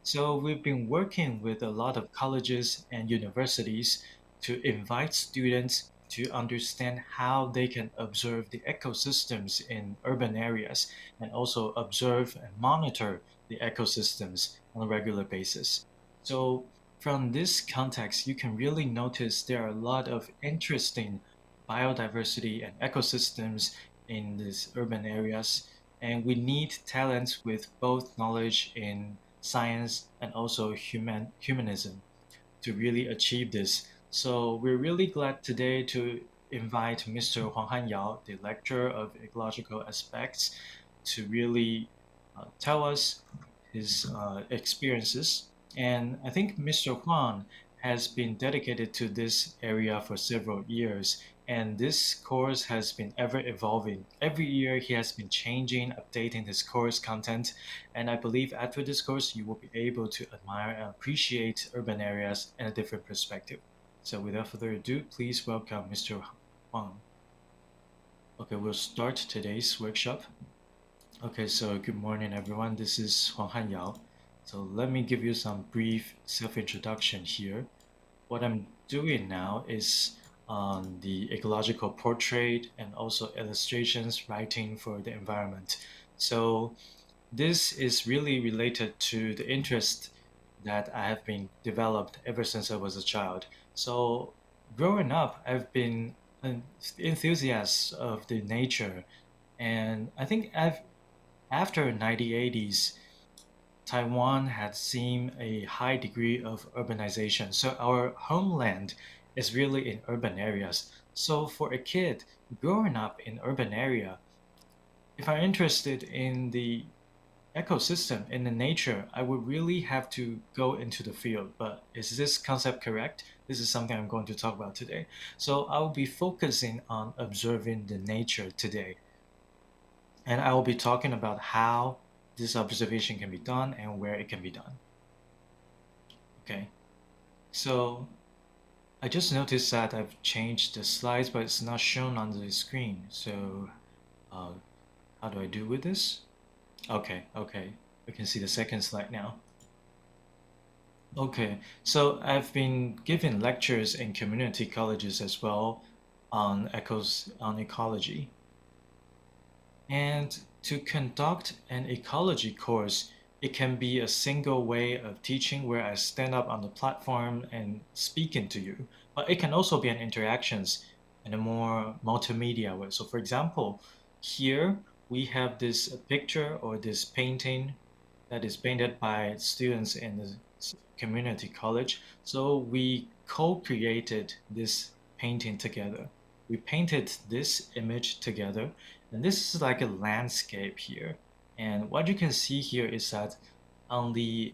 So we've been working with a lot of colleges and universities to invite students to understand how they can observe the ecosystems in urban areas and also observe and monitor the ecosystems on a regular basis. So from this context, you can really notice there are a lot of interesting biodiversity and ecosystems in these urban areas, and we need talents with both knowledge in science and also humanism to really achieve this. So we're really glad today to invite Mr. Huang Han-Yau, the lecturer of ecological aspects, to really tell us his experiences. And I think Mr. Huang has been dedicated to this area for several years, and this course has been ever evolving. Every year, he has been changing, updating his course content, and I believe after this course, you will be able to admire and appreciate urban areas in a different perspective. So, without further ado, please welcome Mr. Huang. Okay, we'll start today's workshop. Okay, so good morning, everyone. This is Huang Han-Yao. So let me give you some brief self-introduction here. What I'm doing now is on the ecological portrait and also illustrations writing for the environment. So this is really related to the interest that I have been developed ever since I was a child. So growing up, I've been an enthusiast of the nature, and I think after 1980s, Taiwan had seen a high degree of urbanization. So our homeland is really in urban areas. So for a kid growing up in urban area, if I'm interested in the ecosystem, in the nature, I would really have to go into the field. But is this concept correct? This is something I'm going to talk about today. So I will be focusing on observing the nature today. And I will be talking about how this observation can be done and where it can be done. Okay, so I just noticed that I've changed the slides, but it's not shown on the screen. So uh, how do I do with this? Okay, we can see the second slide now. Okay, so I've been giving lectures in community colleges as well on ecology. And to conduct an ecology course, it can be a single way of teaching where I stand up on the platform and speaking to you, but it can also be an interactions in a more multimedia way. So for example, here we have this picture or this painting that is painted by students in the community college. So we co-created this painting together. We painted this image together, and this is like a landscape here. And what you can see here is that on the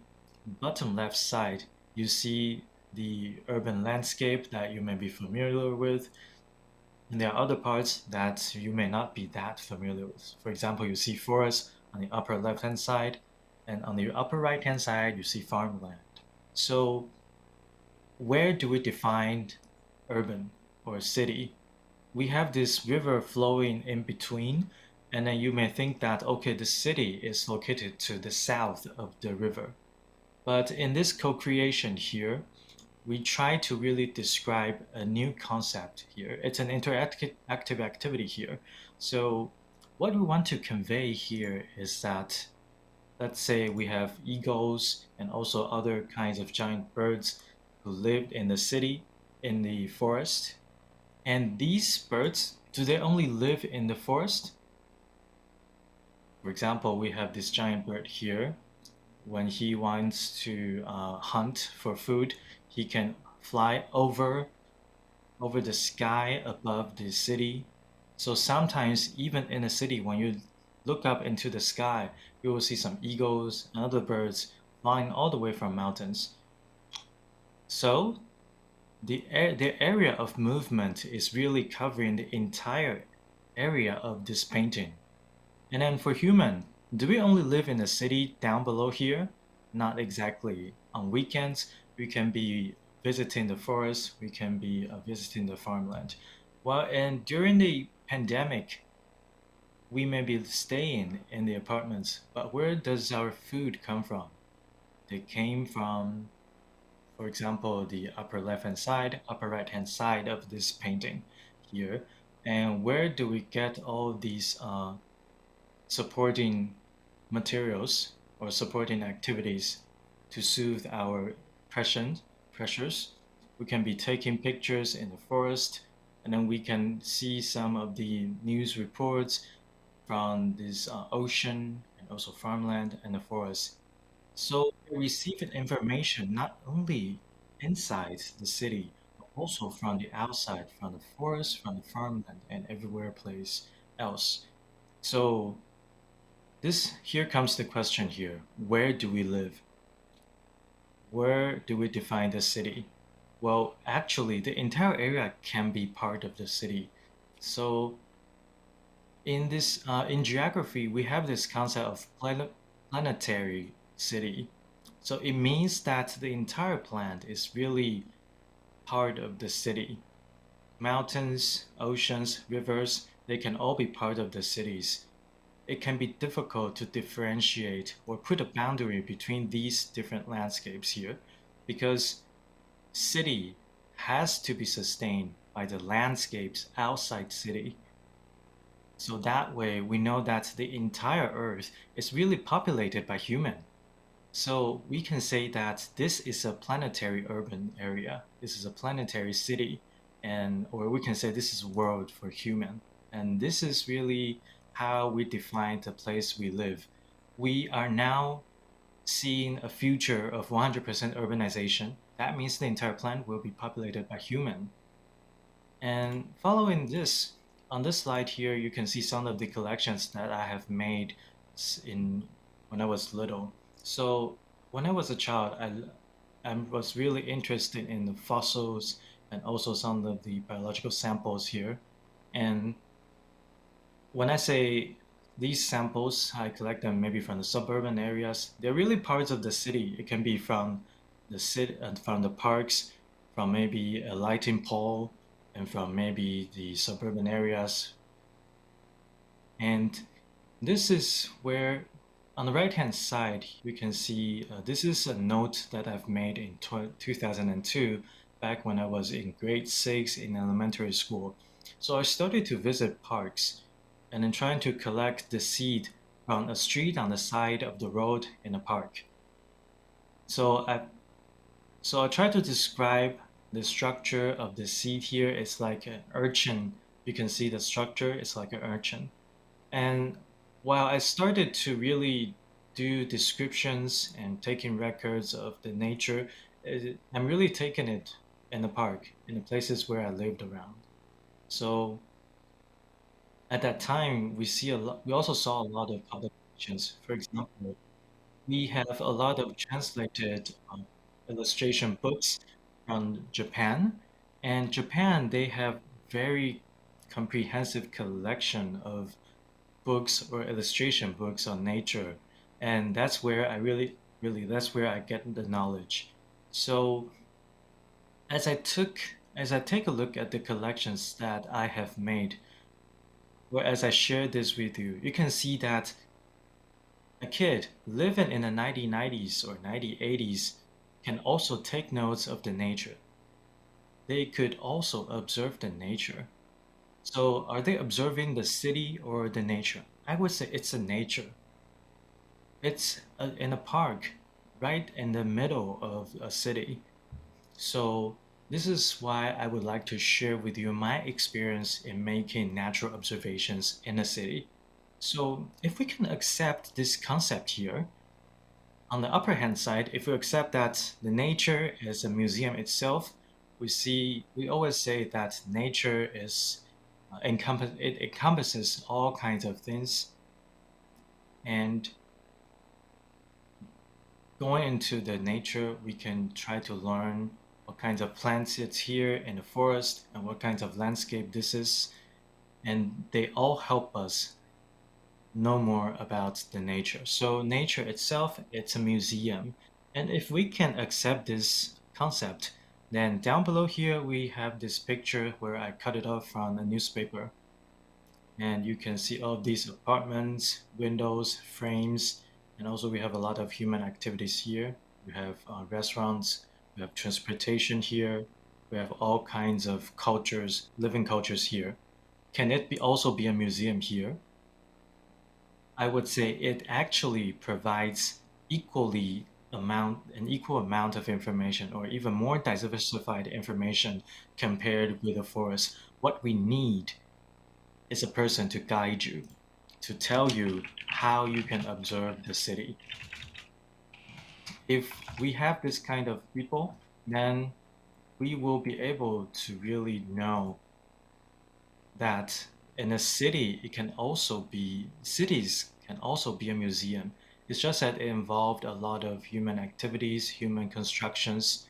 bottom left side, you see the urban landscape that you may be familiar with. And there are other parts that you may not be that familiar with. For example, you see forest on the upper left-hand side, and on the upper right-hand side, you see farmland. So where do we define urban or city? We have this river flowing in between, and then you may think that, okay, the city is located to the south of the river. But in this co-creation here, we try to really describe a new concept here. It's an interactive activity here. So what we want to convey here is that, let's say we have eagles and also other kinds of giant birds who lived in the city, in the forest. And these birds, do they only live in the forest? For example, we have this giant bird here. When he wants to hunt for food, he can fly over the sky above the city. So sometimes even in a city, when you look up into the sky, you will see some eagles and other birds flying all the way from mountains. So the area of movement is really covering the entire area of this painting. And then for human, do we only live in the city down below here? Not exactly. On weekends, we can be visiting the forest, we can be visiting the farmland. Well, and during the pandemic, we may be staying in the apartments, but where does our food come from? they came from, for example, the upper left-hand side, upper right-hand side of this painting here. And where do we get all these supporting materials or supporting activities to soothe our pressures? We can be taking pictures in the forest, and then we can see some of the news reports from this ocean and also farmland and the forest. So we receive information not only inside the city, but also from the outside, from the forest, from the farmland, and everywhere place else. So this here comes the question here. Where do we live? Where do we define the city? Well, actually, the entire area can be part of the city. So in geography, we have this concept of planetary city. So it means that the entire planet is really part of the city. Mountains, oceans, rivers, they can all be part of the cities. It can be difficult to differentiate or put a boundary between these different landscapes here because city has to be sustained by the landscapes outside city. So that way we know that the entire earth is really populated by human. So we can say that this is a planetary urban area. This is a planetary city, and or we can say this is a world for human. And this is really how we define the place we live. We are now seeing a future of 100% urbanization. That means the entire planet will be populated by human. And following this, on this slide here, you can see some of the collections that I have made in when I was little. So when I was a child, I was really interested in the fossils and also some of the biological samples here. And when I say these samples, I collect them maybe from the suburban areas. They're really parts of the city. It can be from the city and from the parks, from maybe a lighting pole, and from maybe the suburban areas. And this is where, on the right-hand side, you can see this is a note that I've made in 2002, back when I was in grade 6 in elementary school. So I started to visit parks and then trying to collect the seed from a street on the side of the road in a park. So I try to describe the structure of the seed here. It's like an urchin. You can see the structure. It's like an urchin. And while I started to really do descriptions and taking records of the nature, I'm really taking it in the park, in the places where I lived around. So at that time, we also saw a lot of publications. For example, we have a lot of translated illustration books from Japan. And Japan, they have very comprehensive collection of books or illustration books on nature. And that's where that's where I get the knowledge. So as I take a look at the collections that I have made, or as I share this with you, you can see that a kid living in the 1990s or 1980s can also take notes of the nature. They could also observe the nature. So are they observing the city or the nature? I would say it's a nature. It's in a park, right in the middle of a city. So this is why I would like to share with you my experience in making natural observations in a city. So if we can accept this concept here, on the upper hand side, if we accept that the nature is a museum itself, we always say that nature is it encompasses all kinds of things. And going into the nature, we can try to learn what kinds of plants it's here in the forest and what kinds of landscape this is. And they all help us know more about the nature. So nature itself, it's a museum. And if we can accept this concept, then down below here, we have this picture where I cut it off from a newspaper. And you can see all of these apartments, windows, frames, and also we have a lot of human activities here. We have restaurants, we have transportation here, we have all kinds of cultures, living cultures here. Can it also be a museum here? I would say it actually provides an equal amount of information or even more diversified information compared with a forest. What we need is a person to guide you, to tell you how you can observe the city. If we have this kind of people, then we will be able to really know that in a city, cities can also be a museum. It's just that it involved a lot of human activities, human constructions,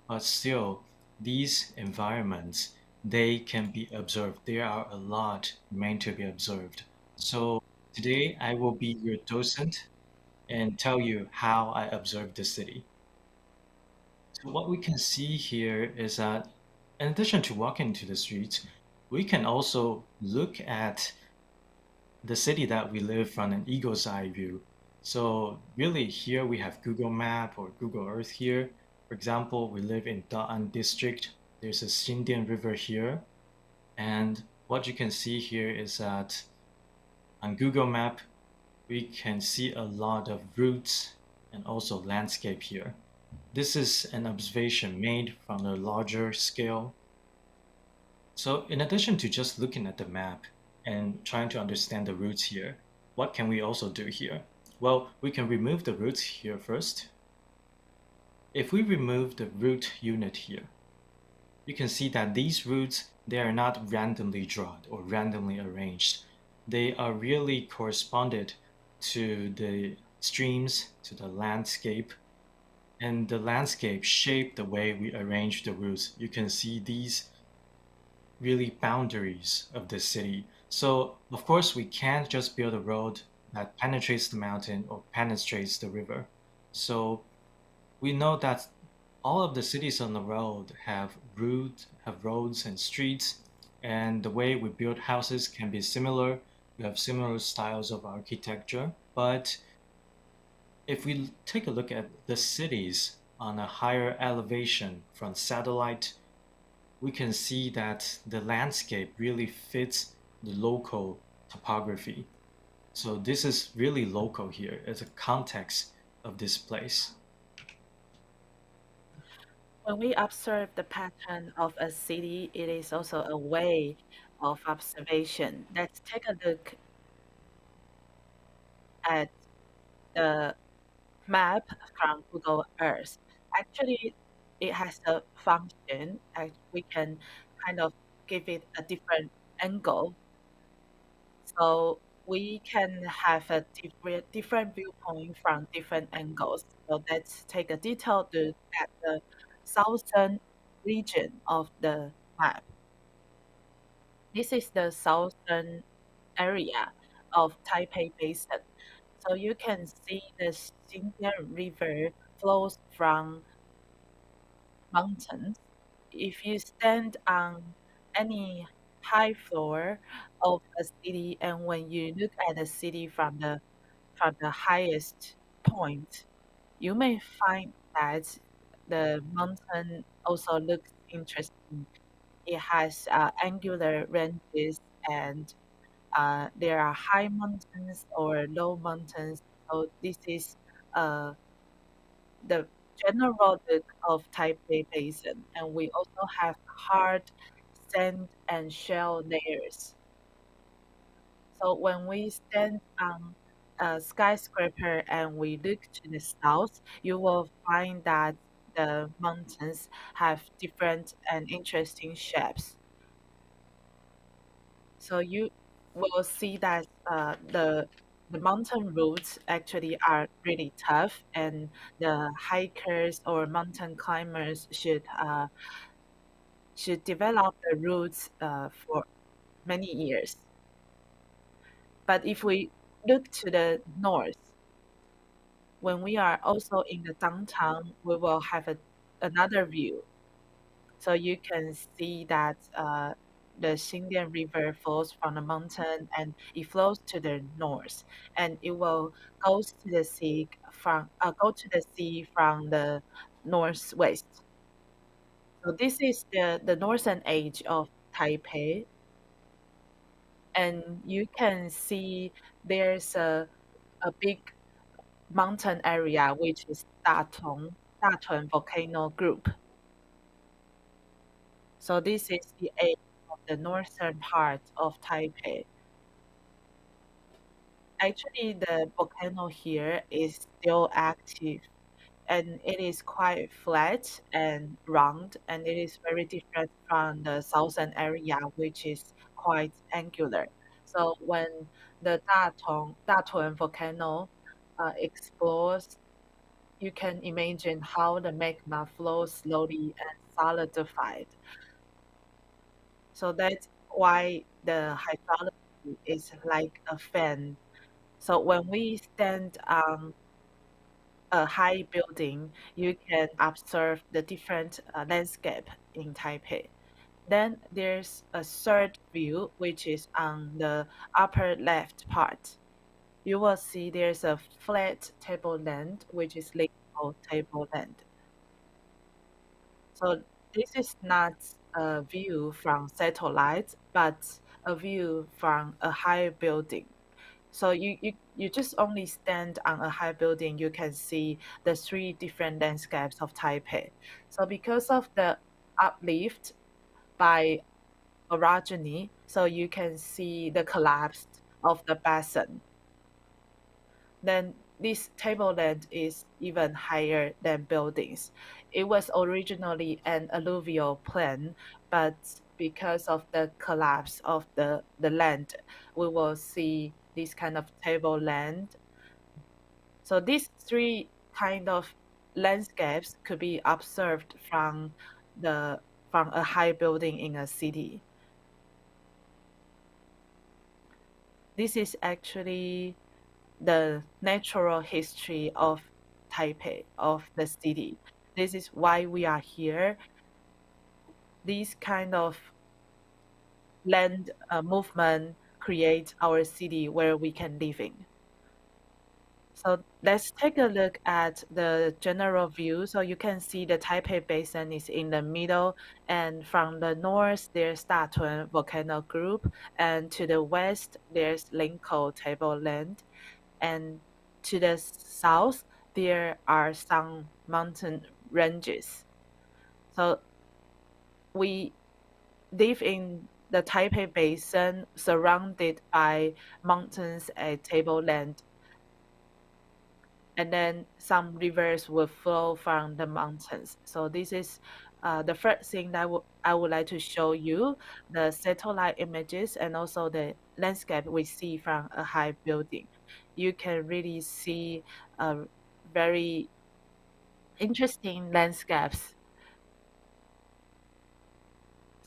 but still, these environments, they can be observed. There are a lot meant to be observed. So today I will be your docent and tell you how I observe the city. So what we can see here is that in addition to walking to the streets, we can also look at the city that we live from an eagle's eye view. So really here we have Google Map or Google Earth here. For example, we live in Da'an district. There's a Xindian River here. And what you can see here is that on Google Map, we can see a lot of routes and also landscape here. This is an observation made from a larger scale. So in addition to just looking at the map and trying to understand the routes here, what can we also do here? Well, we can remove the routes here first. If we remove the route unit here, you can see that these routes, they are not randomly drawn or randomly arranged. They are really corresponded to the streams, to the landscape, and the landscape shape the way we arrange the routes. You can see these really boundaries of the city. So of course we can't just build a road that penetrates the mountain or penetrates the river. So we know that all of the cities on the road have roads and streets, and the way we build houses can be similar. We have similar styles of architecture, but if we take a look at the cities on a higher elevation from satellite, we can see that the landscape really fits the local topography. So this is really local here as a context of this place. When we observe the pattern of a city, it is also a way of observation. Let's take a look at the map from Google Earth. Actually, it has a function. We can kind of give it a different angle. So we can have a different viewpoint from different angles. So let's take a detailed look at the southern region of the map. This is the southern area of Taipei Basin. So you can see the Xindian River flows from mountains. If you stand on any high floor of a city, and when you look at the city from the highest point, you may find that the mountain also looks interesting. It has angular ranges, and there are high mountains or low mountains. So this is uh, the general look of Taipei Basin, and we also have hard sand and shell layers. So when we stand on a skyscraper and we look to the south, you will find that the mountains have different and interesting shapes. So you will see that the mountain routes actually are really tough, and the hikers or mountain climbers should develop the routes for many years. But if we look to the north, when we are also in the downtown, we will have another view. So you can see that the Xingdian River flows from the mountain and it flows to the north, and it will go to the sea from the northwest. So this is the northern edge of Taipei, and you can see there's a big mountain area which is Datun volcano group. So this is the edge of the northern part of Taipei. Actually, the volcano here is still active, and it is quite flat and round, and it is very different from the southern area, which is quite angular. So when the Datun volcano explodes, you can imagine how the magma flows slowly and solidified. So that's why the hydrology is like a fan. So when we stand on a high building, you can observe the different landscape in Taipei. Then there's a third view, which is on the upper left part. You will see there's a flat tableland, which is labeled tableland. So this is not a view from satellite, but a view from a high building. So you just only stand on a high building, you can see the three different landscapes of Taipei. So because of the uplift by orogeny, so you can see the collapse of the basin. Then this tableland is even higher than buildings. It was originally an alluvial plain, but because of the collapse of the land, we will see this kind of tableland. So these three kind of landscapes could be observed from a high building in a city. This is actually the natural history of Taipei, of the city. This is why we are here. These kind of land movement create our city where we can live in. So let's take a look at the general view. So you can see the Taipei Basin is in the middle, and from the north there's Datun volcano group, and to the west there's Linkou tableland, and to the south there are some mountain ranges. So we live in the Taipei Basin surrounded by mountains and tableland, and then some rivers will flow from the mountains. So this is the first thing that I would like to show you, the satellite images and also the landscape we see from a high building. You can really see very interesting landscapes.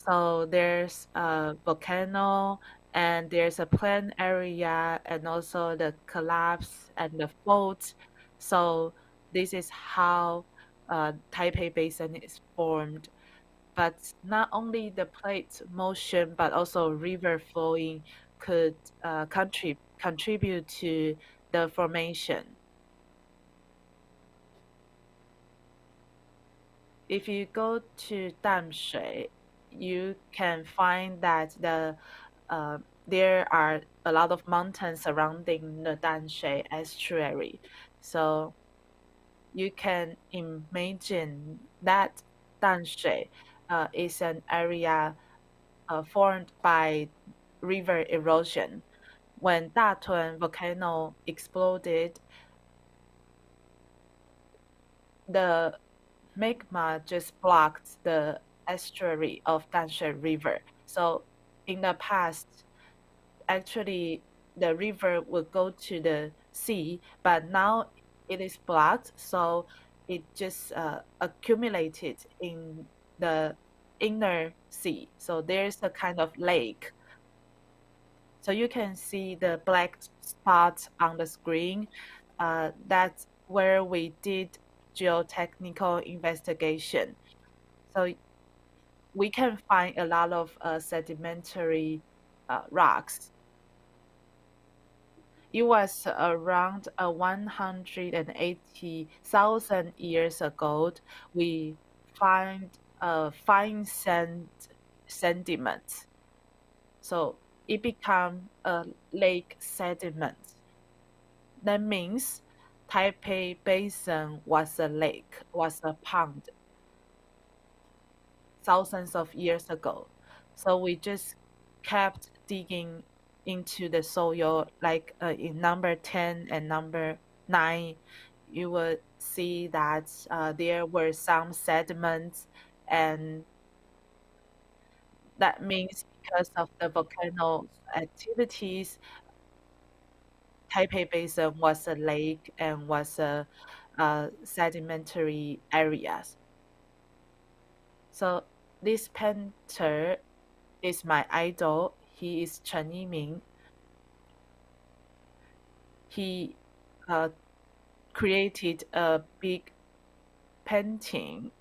So there's a volcano, and there's a plain area, and also the collapse and the fault. So this is how Taipei Basin is formed. But not only the plate motion, but also river flowing could contribute to the formation. If you go to Damshui, you can find that there are a lot of mountains surrounding the Damshui estuary. So you can imagine that Damshui is an area formed by river erosion. When Datun volcano exploded, the magma just blocked the estuary of Danshui River. So in the past, actually the river would go to the sea, but now it is blocked, so it just accumulated in the inner sea. So there's a kind of lake. So you can see the black spot on the screen. That's where we did geotechnical investigation. So we can find a lot of sedimentary rocks. It was around 180,000 years ago. We find fine sediment, so it became a lake sediment. That means Taipei Basin was a lake, was a pond thousands of years ago. So we just kept digging into the soil, like in number 10 and number 9, you would see that there were some sediments, and that means because of the volcano activities, Taipei Basin was a lake and was a sedimentary areas. So this painter is my idol. He is Chen Yiming. He created a big painting.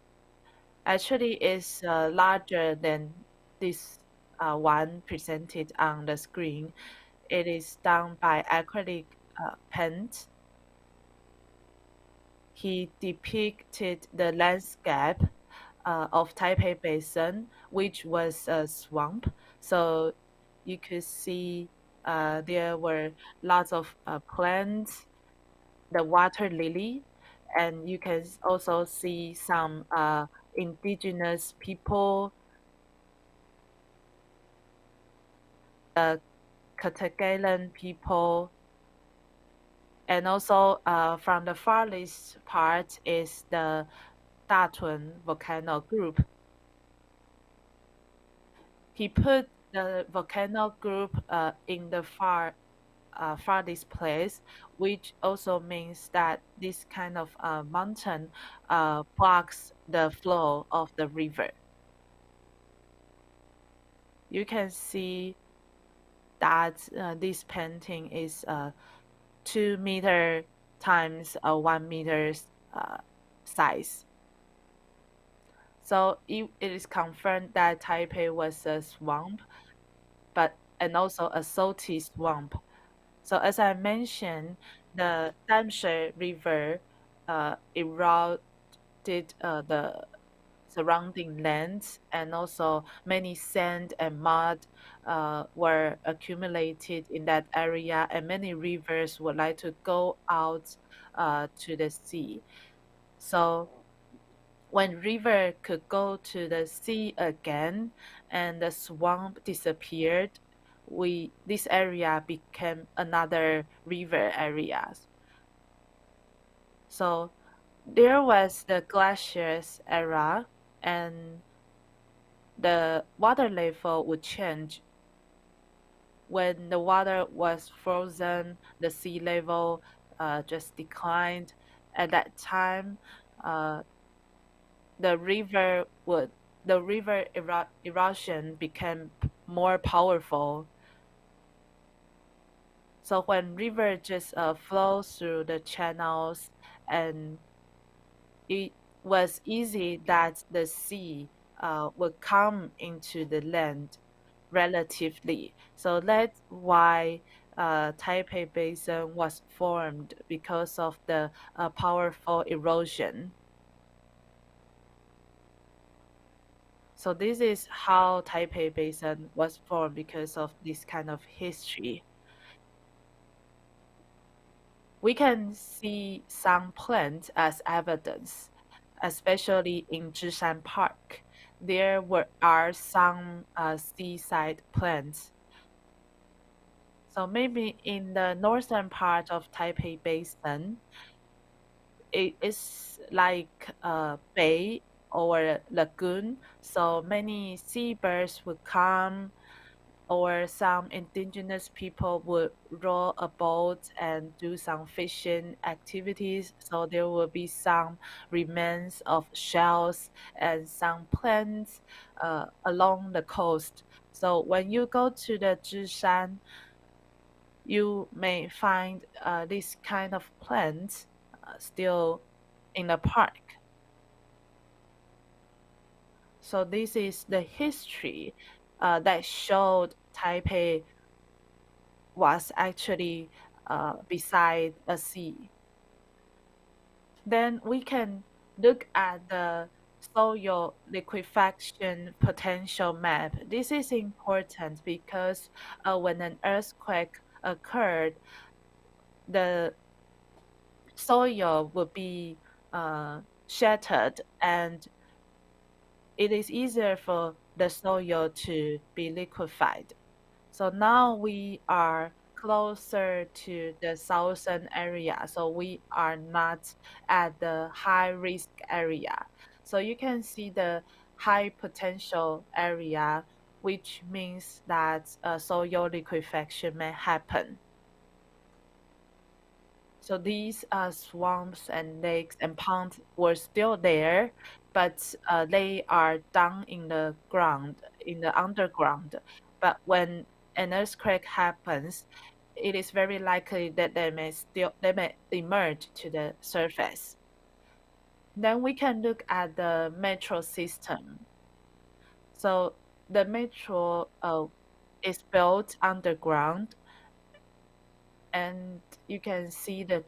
Actually, it's larger than this one presented on the screen. It is done by acrylic paint. He depicted the landscape of Taipei Basin, which was a swamp. So you could see there were lots of plants, the water lily, and you can also see some indigenous people, the Katagalan people, and also from the farthest part is the Datun volcano group. He put the volcano group in the farthest place, which also means that this kind of mountain blocks the flow of the river. You can see that this painting is 2 meter times 1 meter size. So it is confirmed that Taipei was a swamp, and also a salty swamp. So as I mentioned, the Damshe River eroded the surrounding lands, and also many sand and mud were accumulated in that area, and many rivers would like to go out to the sea. So when river could go to the sea again and the swamp disappeared, this area became another river areas. So there was the Glaciers Era, and the water level would change. When the water was frozen, the sea level just declined. At that time, the river erosion became more powerful. So when river just flows through the channels, and it was easy that the sea would come into the land relatively. So that's why Taipei Basin was formed, because of the powerful erosion. So this is how Taipei Basin was formed, because of this kind of history. We can see some plants as evidence, especially in Zhishan Park. There are some seaside plants. So maybe in the northern part of Taipei Basin, it is like a bay or a lagoon. So many seabirds would come, or some indigenous people would row a boat and do some fishing activities. So there will be some remains of shells and some plants along the coast. So when you go to the Zhishan, you may find this kind of plants still in the park. So this is the history that showed Taipei was actually beside a sea. Then we can look at the soil liquefaction potential map. This is important because when an earthquake occurred, the soil will be shattered, and it is easier for the soil to be liquefied. So now we are closer to the southern area, so we are not at the high risk area. So you can see the high potential area, which means that soil liquefaction may happen. So these swamps and lakes and ponds were still there, but they are down in the ground, in the underground. But when an earthquake happens, it is very likely that they may emerge to the surface. Then we can look at the metro system. So the metro is built underground, and you can see the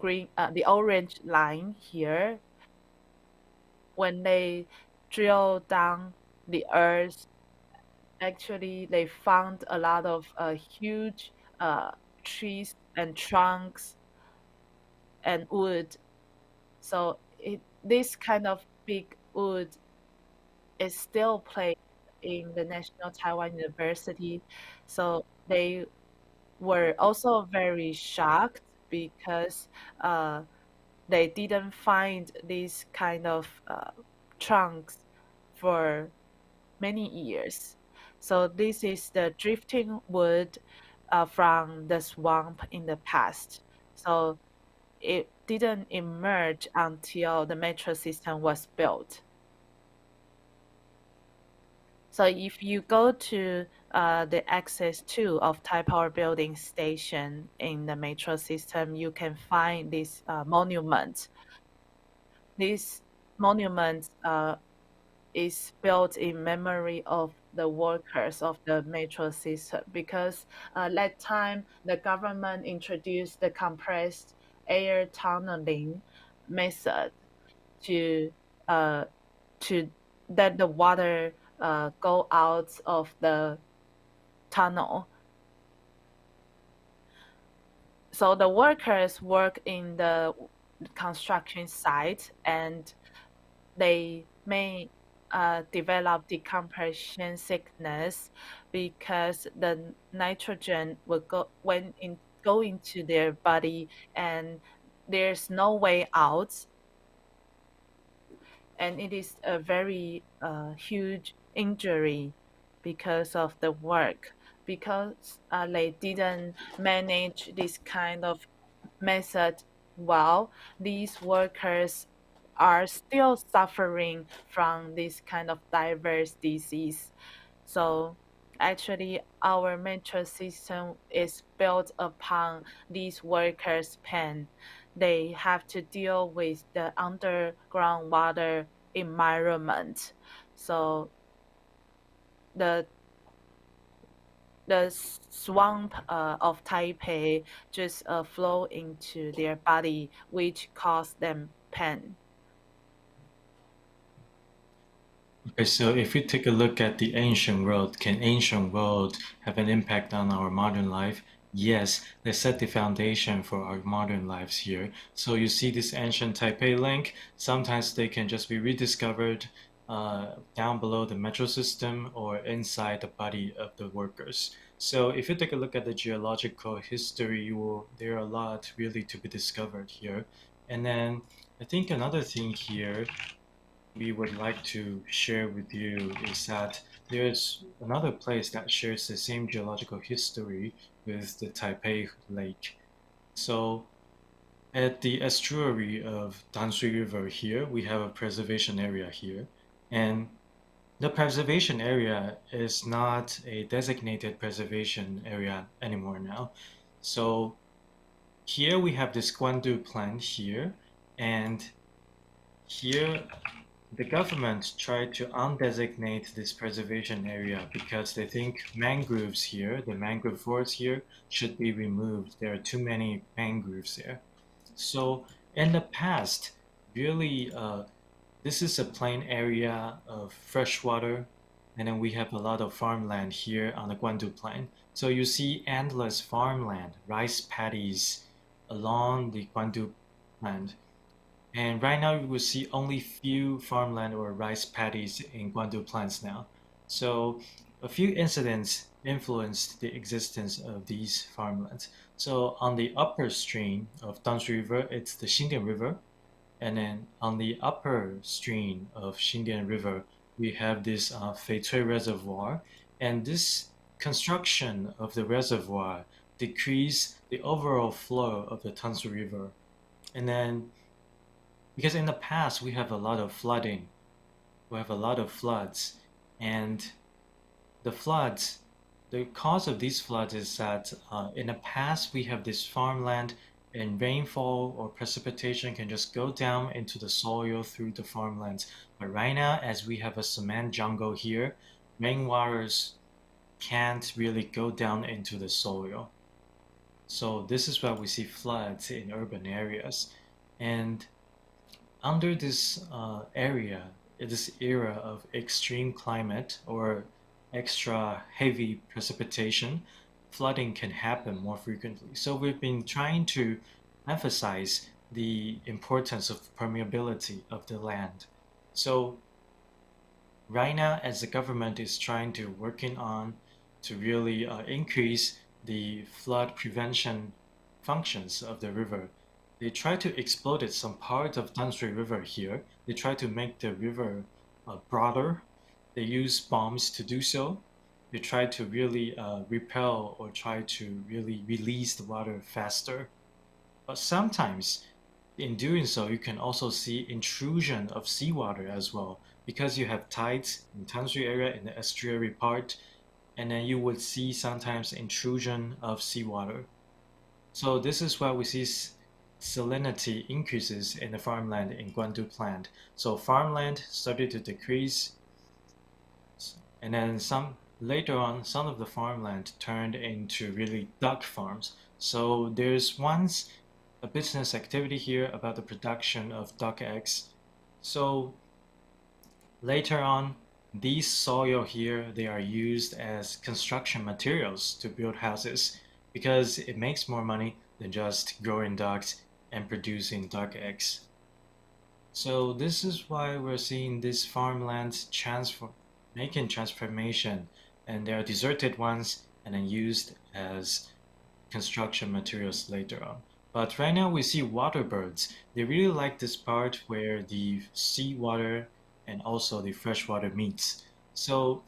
orange line here. When they drill down the earth, actually they found a lot of huge trees and trunks and wood. So this kind of big wood is still placed in the National Taiwan University. So they were also very shocked because they didn't find these kind of trunks for many years. So this is the drifting wood from the swamp in the past. So it didn't emerge until the metro system was built. So if you go to the access 2 of Tai Power Building Station in the metro system, you can find this monument. This monument is built in memory of the workers of the metro system because that time the government introduced the compressed air tunneling method to uh, to let the water go out of the tunnel. So the workers work in the construction site, and they may develop decompression sickness because the nitrogen will go into their body, and there's no way out. And it is a very huge injury because of the work, because they didn't manage this kind of method well. These workers are still suffering from this kind of diverse disease. So actually our metro system is built upon these workers' pain. They have to deal with the underground water environment. So the swamp of Taipei just flow into their body, which cause them pain. Okay, so if we take a look at the ancient world, can ancient world have an impact on our modern life? Yes, they set the foundation for our modern lives here. So you see this ancient Taipei link, sometimes they can just be rediscovered down below the metro system or inside the body of the workers. So if you take a look at the geological history, there are a lot really to be discovered here. And then I think another thing here we would like to share with you is that there's another place that shares the same geological history with the Taipei Lake. So at the estuary of Danshui River here, we have a preservation area here. And the preservation area is not a designated preservation area anymore now. So here we have this Guandu plant here, and here the government tried to undesignate this preservation area because they think mangroves here, the mangrove forests here, should be removed. There are too many mangroves there. So in the past, really, this is a plain area of fresh water, and then we have a lot of farmland here on the Guandu Plain. So you see endless farmland, rice paddies along the Guandu land. And right now, you will see only few farmland or rice paddies in Guandu Plains now. So a few incidents influenced the existence of these farmlands. So on the upper stream of Danshui River, it's the Xindian River. And then on the upper stream of Xindian River, we have this Feicui Reservoir. And this construction of the reservoir decreased the overall flow of the Tansu River. And then, because in the past we have a lot of flooding, we have a lot of floods, and the floods, the cause of these floods is that in the past we have this farmland and rainfall or precipitation can just go down into the soil through the farmlands. But right now, as we have a cement jungle here, rainwaters can't really go down into the soil. So this is why we see floods in urban areas. And under this this era of extreme climate or extra heavy precipitation, flooding can happen more frequently. So we've been trying to emphasize the importance of permeability of the land. So right now, as the government is trying to working on to really increase the flood prevention functions of the river, they try to exploit some part of Danshui River here. They try to make the river broader. They use bombs to do so. They try to really repel or try to really release the water faster. But sometimes in doing so, you can also see intrusion of seawater as well, because you have tides in Tanshui area in the estuary part, and then you would see sometimes intrusion of seawater. So this is why we see salinity increases in the farmland in Guandu Plain. So farmland started to decrease, and then later on, some of the farmland turned into really duck farms. So there's once a business activity here about the production of duck eggs. So later on, these soil here, they are used as construction materials to build houses because it makes more money than just growing ducks and producing duck eggs. So this is why we're seeing these farmlands making transformation, and they are deserted ones and then used as construction materials later on. But right now we see water birds. They really like this part where the seawater and also the freshwater meets. So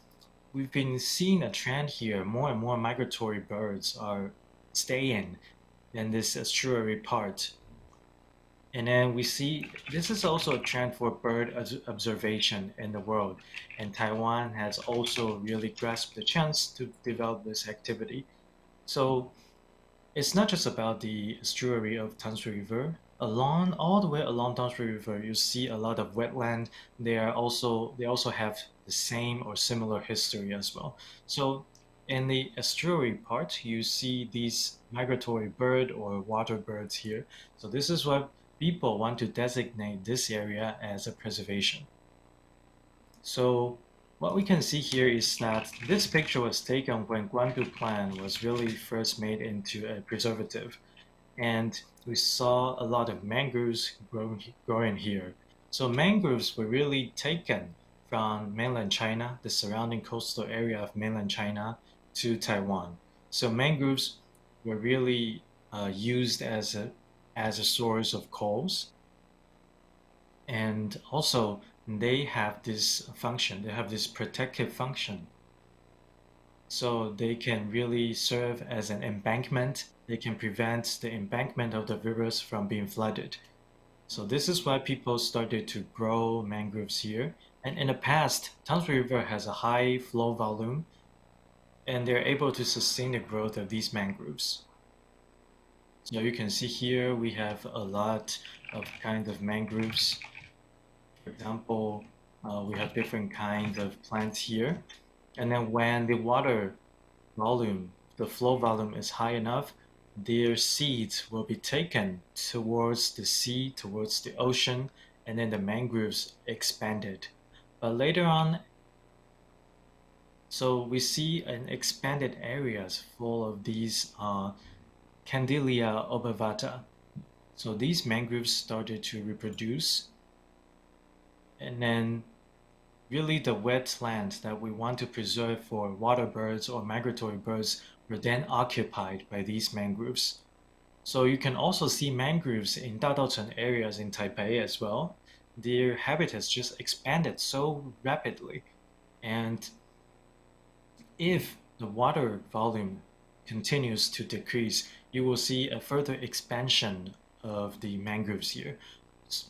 we've been seeing a trend here. More and more migratory birds are staying in this estuary part. And then we see this is also a trend for bird observation in the world. And Taiwan has also really grasped the chance to develop this activity. So it's not just about the estuary of Tanshui River. All the way along Tanshui River, you see a lot of wetland. They also have the same or similar history as well. So in the estuary part, you see these migratory bird or water birds here. So this is what people want to designate this area as a preservation. So what we can see here is that this picture was taken when Guandu Plain was really first made into a preservative. And we saw a lot of mangroves growing here. So mangroves were really taken from mainland China, the surrounding coastal area of mainland China, to Taiwan. So mangroves were really used as a source of coals. And also they have this function, they have this protective function. So they can really serve as an embankment. They can prevent the embankment of the rivers from being flooded. So this is why people started to grow mangroves here. And in the past, Tanshui River has a high flow volume, and they're able to sustain the growth of these mangroves. So you can see here we have a lot of kinds of mangroves. For example, We have different kinds of plants here. And then when the water volume, the flow volume is high enough, their seeds will be taken towards the sea, towards the ocean, and then the mangroves expanded. But later on, so we see an expanded areas full of these Candelia obovata. So these mangroves started to reproduce, and then really the wetlands that we want to preserve for water birds or migratory birds were then occupied by these mangroves. So you can also see mangroves in Dadaocheng areas in Taipei as well. Their habitats just expanded so rapidly. And if the water volume continues to decrease, you will see a further expansion of the mangroves here.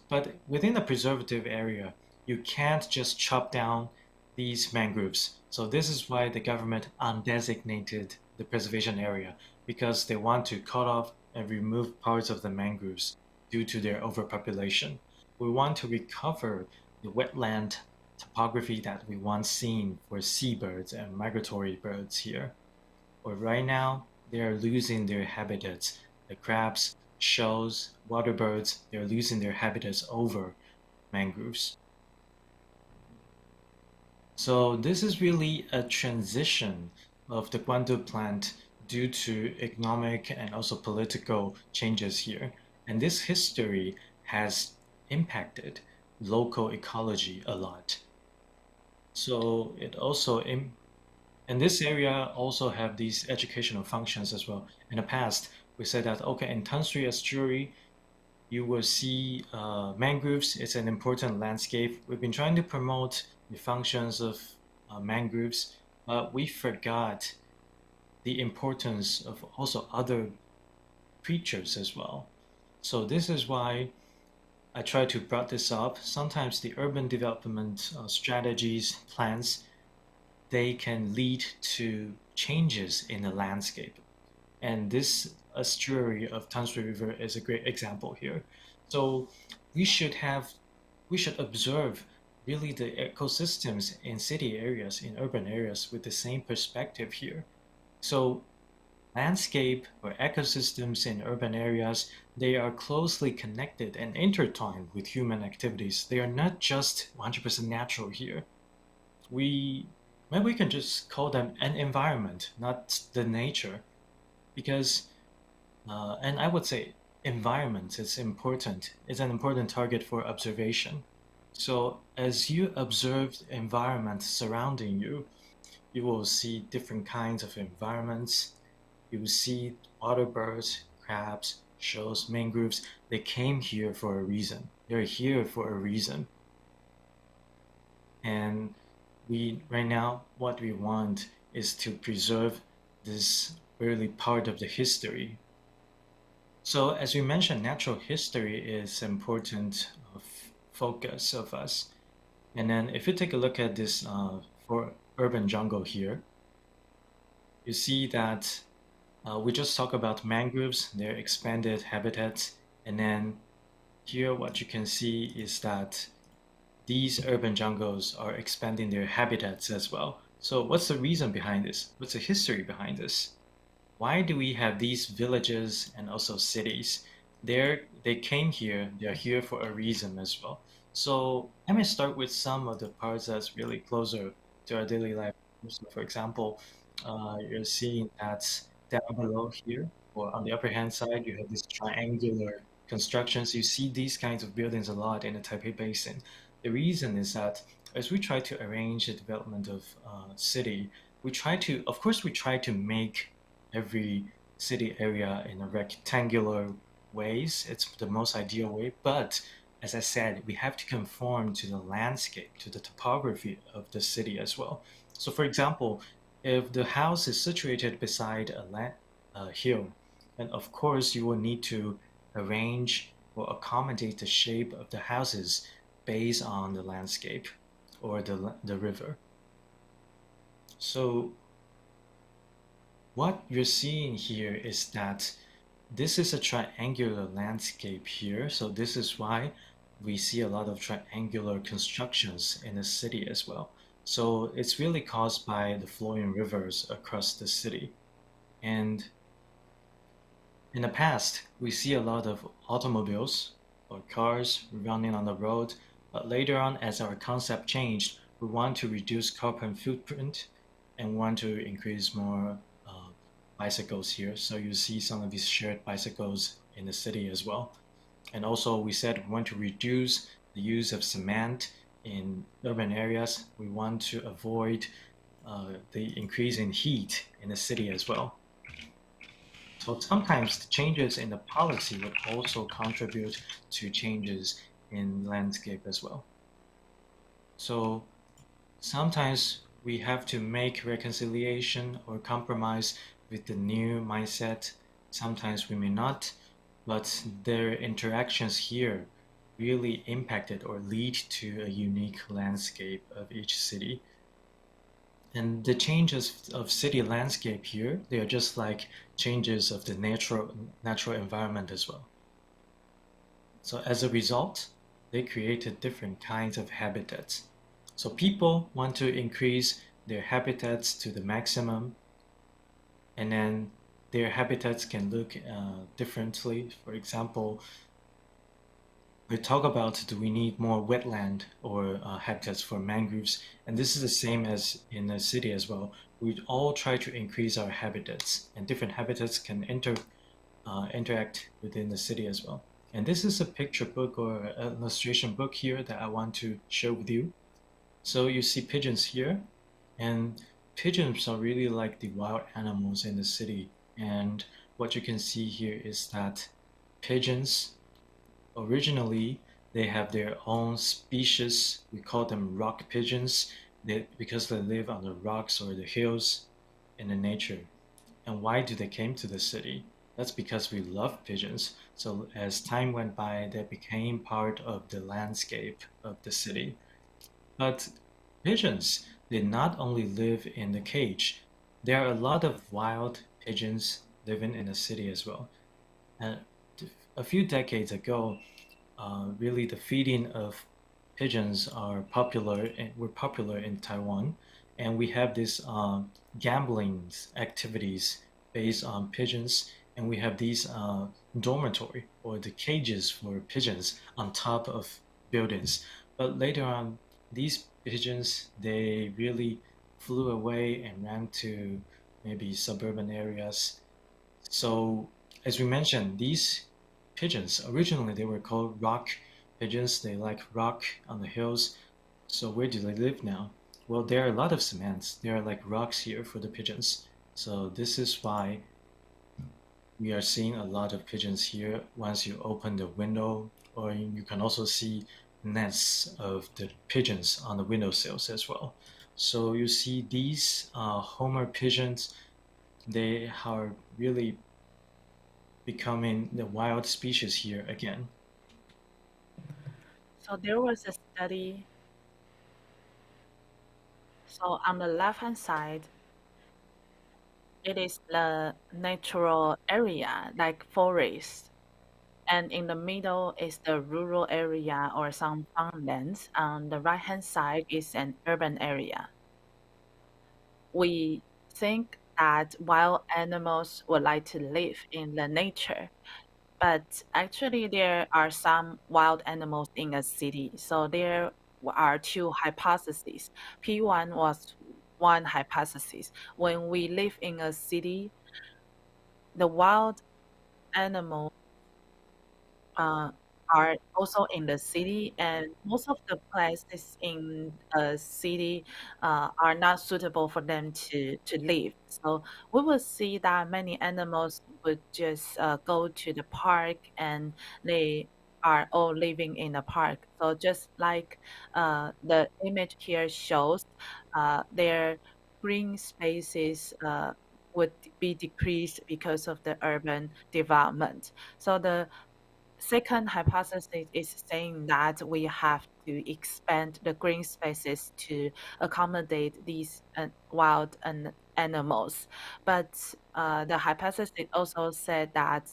But within a preservative area, you can't just chop down these mangroves. So this is why the government undesignated the preservation area, because they want to cut off and remove parts of the mangroves due to their overpopulation. We want to recover the wetland topography that we once seen for seabirds and migratory birds here. But right now, they are losing their habitats. The crabs, shells, water birds, they're losing their habitats over mangroves. So this is really a transition of the guandu plant due to economic and also political changes here. And this history has impacted local ecology a lot. So it also, and this area also have these educational functions as well. In the past, we said that, okay, in Tan Sri Estuary, you will see mangroves. It's an important landscape. We've been trying to promote the functions of mangroves, but we forgot the importance of also other creatures as well. So this is why I try to brought this up. Sometimes the urban development strategies, plans, they can lead to changes in the landscape. And this estuary of Tan Sri River is a great example here. So we should observe really the ecosystems in city areas, in urban areas with the same perspective here. So landscape or ecosystems in urban areas, they are closely connected and intertwined with human activities. They are not just 100% natural here. Maybe we can just call them an environment, not the nature, because, and I would say environment is important. It's an important target for observation. So as you observe the environment surrounding you, you will see different kinds of environments. You will see water birds, crabs, shells, mangroves. They came here for a reason. They're here for a reason. And right now, what we want is to preserve this early part of the history. So as we mentioned, natural history is important focus of us. And then if you take a look at this for urban jungle here, you see that we just talk about mangroves, their expanded habitats. And then here what you can see is that these urban jungles are expanding their habitats as well. So what's the reason behind this? What's the history behind this? Why do we have these villages and also cities? They came here, they're here for a reason as well. So let me start with some of the parts that's really closer to our daily life. So for example, you're seeing that down below here, or on the upper hand side, you have these triangular constructions. You see these kinds of buildings a lot in the Taipei Basin. The reason is that as we try to arrange the development of city, of course, we try to make every city area in a rectangular ways. It's the most ideal way, but as I said, we have to conform to the landscape, to the topography of the city as well. So for example, if the house is situated beside a hill, then of course you will need to arrange or accommodate the shape of the houses based on the landscape or the river. So what you're seeing here is that this is a triangular landscape here. So this is why we see a lot of triangular constructions in the city as well. So it's really caused by the flowing rivers across the city. And in the past, we see a lot of automobiles or cars running on the road, but later on, as our concept changed, we want to reduce carbon footprint and want to increase more bicycles here. So you see some of these shared bicycles in the city as well. And also, we said we want to reduce the use of cement in urban areas. We want to avoid the increase in heat in the city as well. So sometimes the changes in the policy would also contribute to changes in landscape as well. So sometimes we have to make reconciliation or compromise with the new mindset. Sometimes we may not, but their interactions here really impacted or lead to a unique landscape of each city. And the changes of city landscape here, they are just like changes of the natural environment as well. So as a result, they created different kinds of habitats. So people want to increase their habitats to the maximum, and then their habitats can look differently. For example, we talk about, do we need more wetland or habitats for mangroves? And this is the same as in the city as well. We all try to increase our habitats, and different habitats can interact within the city as well. And this is a picture book or an illustration book here that I want to share with you. So you see pigeons here, and pigeons are really like the wild animals in the city. And what you can see here is that pigeons, originally, they have their own species. We call them rock pigeons because they live on the rocks or the hills in the nature. And why do they came to the city? That's because we love pigeons. So as time went by, they became part of the landscape of the city. But pigeons did not only live in the cage. There are a lot of wild pigeons living in the city as well. And a few decades ago, really the feeding of pigeons were popular in Taiwan, and we have this gambling activities based on pigeons, and we have these dormitory or the cages for pigeons on top of buildings. But later on, these pigeons, they really flew away and ran to maybe suburban areas. So as we mentioned, these pigeons, originally they were called rock pigeons. They like rock on the hills. So where do they live now? Well, there are a lot of cements. There are like rocks here for the pigeons. So this is why we are seeing a lot of pigeons here once you open the window, or you can also see nests of the pigeons on the windowsills as well. So you see these Homer pigeons, they are really becoming the wild species here again. So there was a study. So on the left-hand side, it is the natural area, like forest. And in the middle is the rural area or some farmlands. On the right-hand side is an urban area. We think that wild animals would like to live in the nature, but actually there are some wild animals in a city. So there are two hypotheses. P1 was one hypothesis. When we live in a city, the wild animals uh, are also in the city, and most of the places in a city are not suitable for them to live. So we will see that many animals would just go to the park, and they are all living in the park. So just like the image here shows, their green spaces would be decreased because of the urban development. So the second hypothesis is saying that we have to expand the green spaces to accommodate these wild animals. But the hypothesis also said that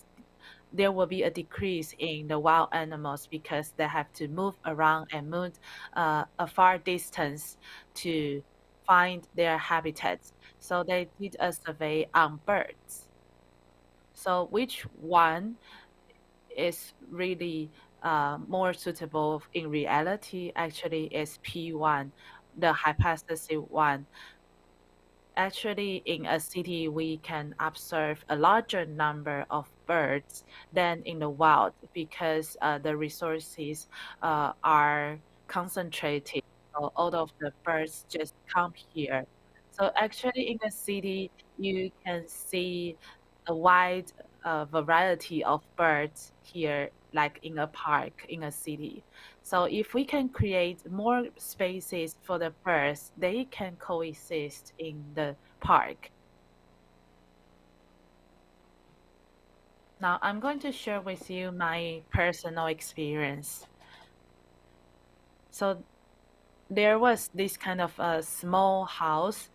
there will be a decrease in the wild animals because they have to move around and move a far distance to find their habitats. So they did a survey on birds. So which one is really more suitable in reality actually is P1, the hypothesis one. Actually, in a city, we can observe a larger number of birds than in the wild because the resources are concentrated. So all of the birds just come here. So actually, in a city, you can see a wide variety of birds here, like in a park in a city. So if we can create more spaces for the birds, they can coexist in the park. Now I'm going to share with you my personal experience. So there was this kind of a small house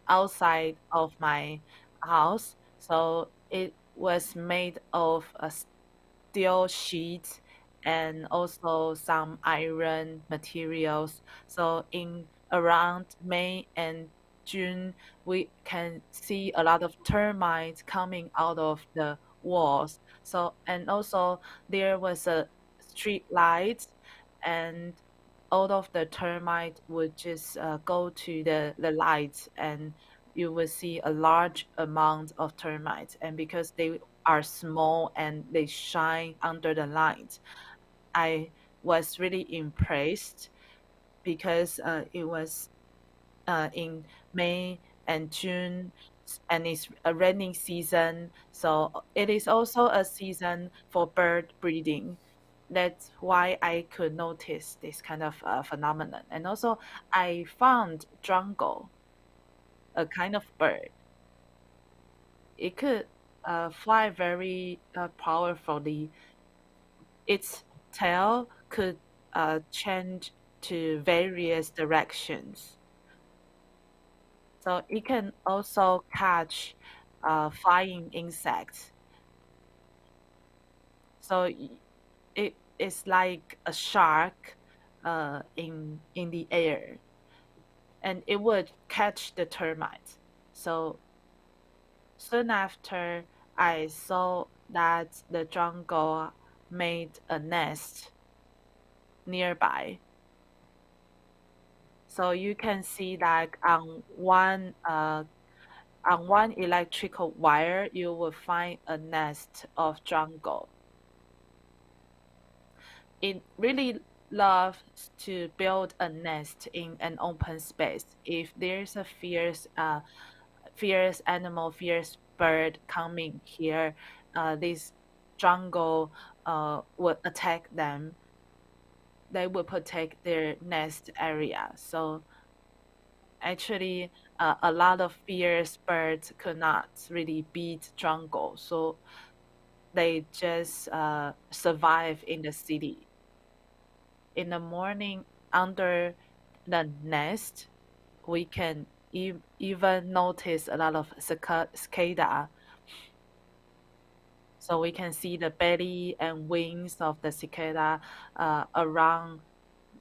outside of my house. So it was made of a steel sheets and also some iron materials. So in around May and June, we can see a lot of termites coming out of the walls. So and also there was a street light, and all of the termite would just go to the lights, and you will see a large amount of termites. And because they are small and they shine under the light, I was really impressed because it was in May and June, and it's a rainy season. So it is also a season for bird breeding. That's why I could notice this kind of phenomenon. And also, I found drongo, a kind of bird. It could fly very powerfully. Its tail could change to various directions. So it can also catch flying insects. So it is like a shark in the air, and it would catch the termites. So soon after, I saw that the jungle made a nest nearby. So you can see that on one electrical wire, you will find a nest of jungle. It really loves to build a nest in an open space. If there's a fierce animal, fierce bird coming here, this jungle would attack them. They would protect their nest area. So actually, a lot of fierce birds could not really beat jungle. So they just survive in the city. In the morning, under the nest, we can even notice a lot of cicada. So we can see the belly and wings of the cicada around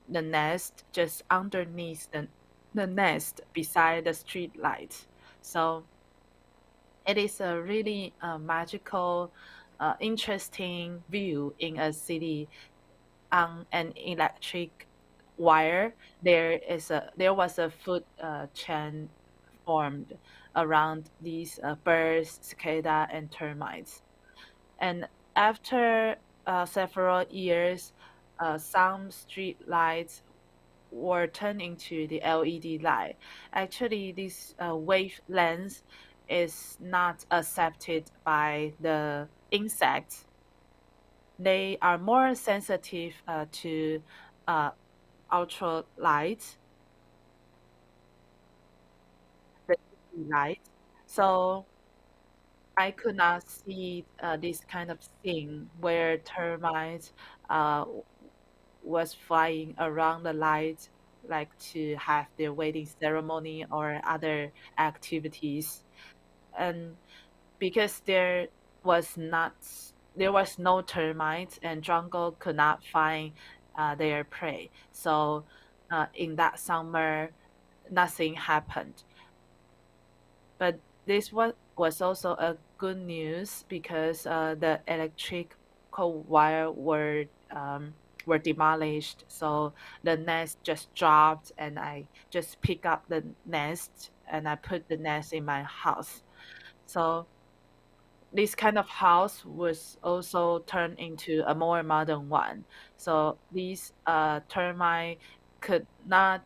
the nest, just underneath the nest beside the street light. So it is a really magical, interesting view in a city. On an electric wire, there was a food chain formed around these birds, cicada, and termites. And after several years, some street lights were turned into the LED light. Actually, this wavelength is not accepted by the insects. They are more sensitive to uh, ultralight, the UV light. So I could not see this kind of thing where termites was flying around the light, like to have their wedding ceremony or other activities. And because there was not there was no termites and jungle could not find their prey. So in that summer, nothing happened. But this was also a good news because the electrical wire were demolished. So the nest just dropped, and I just pick up the nest and I put the nest in my house. So this kind of house was also turned into a more modern one. So these termite could not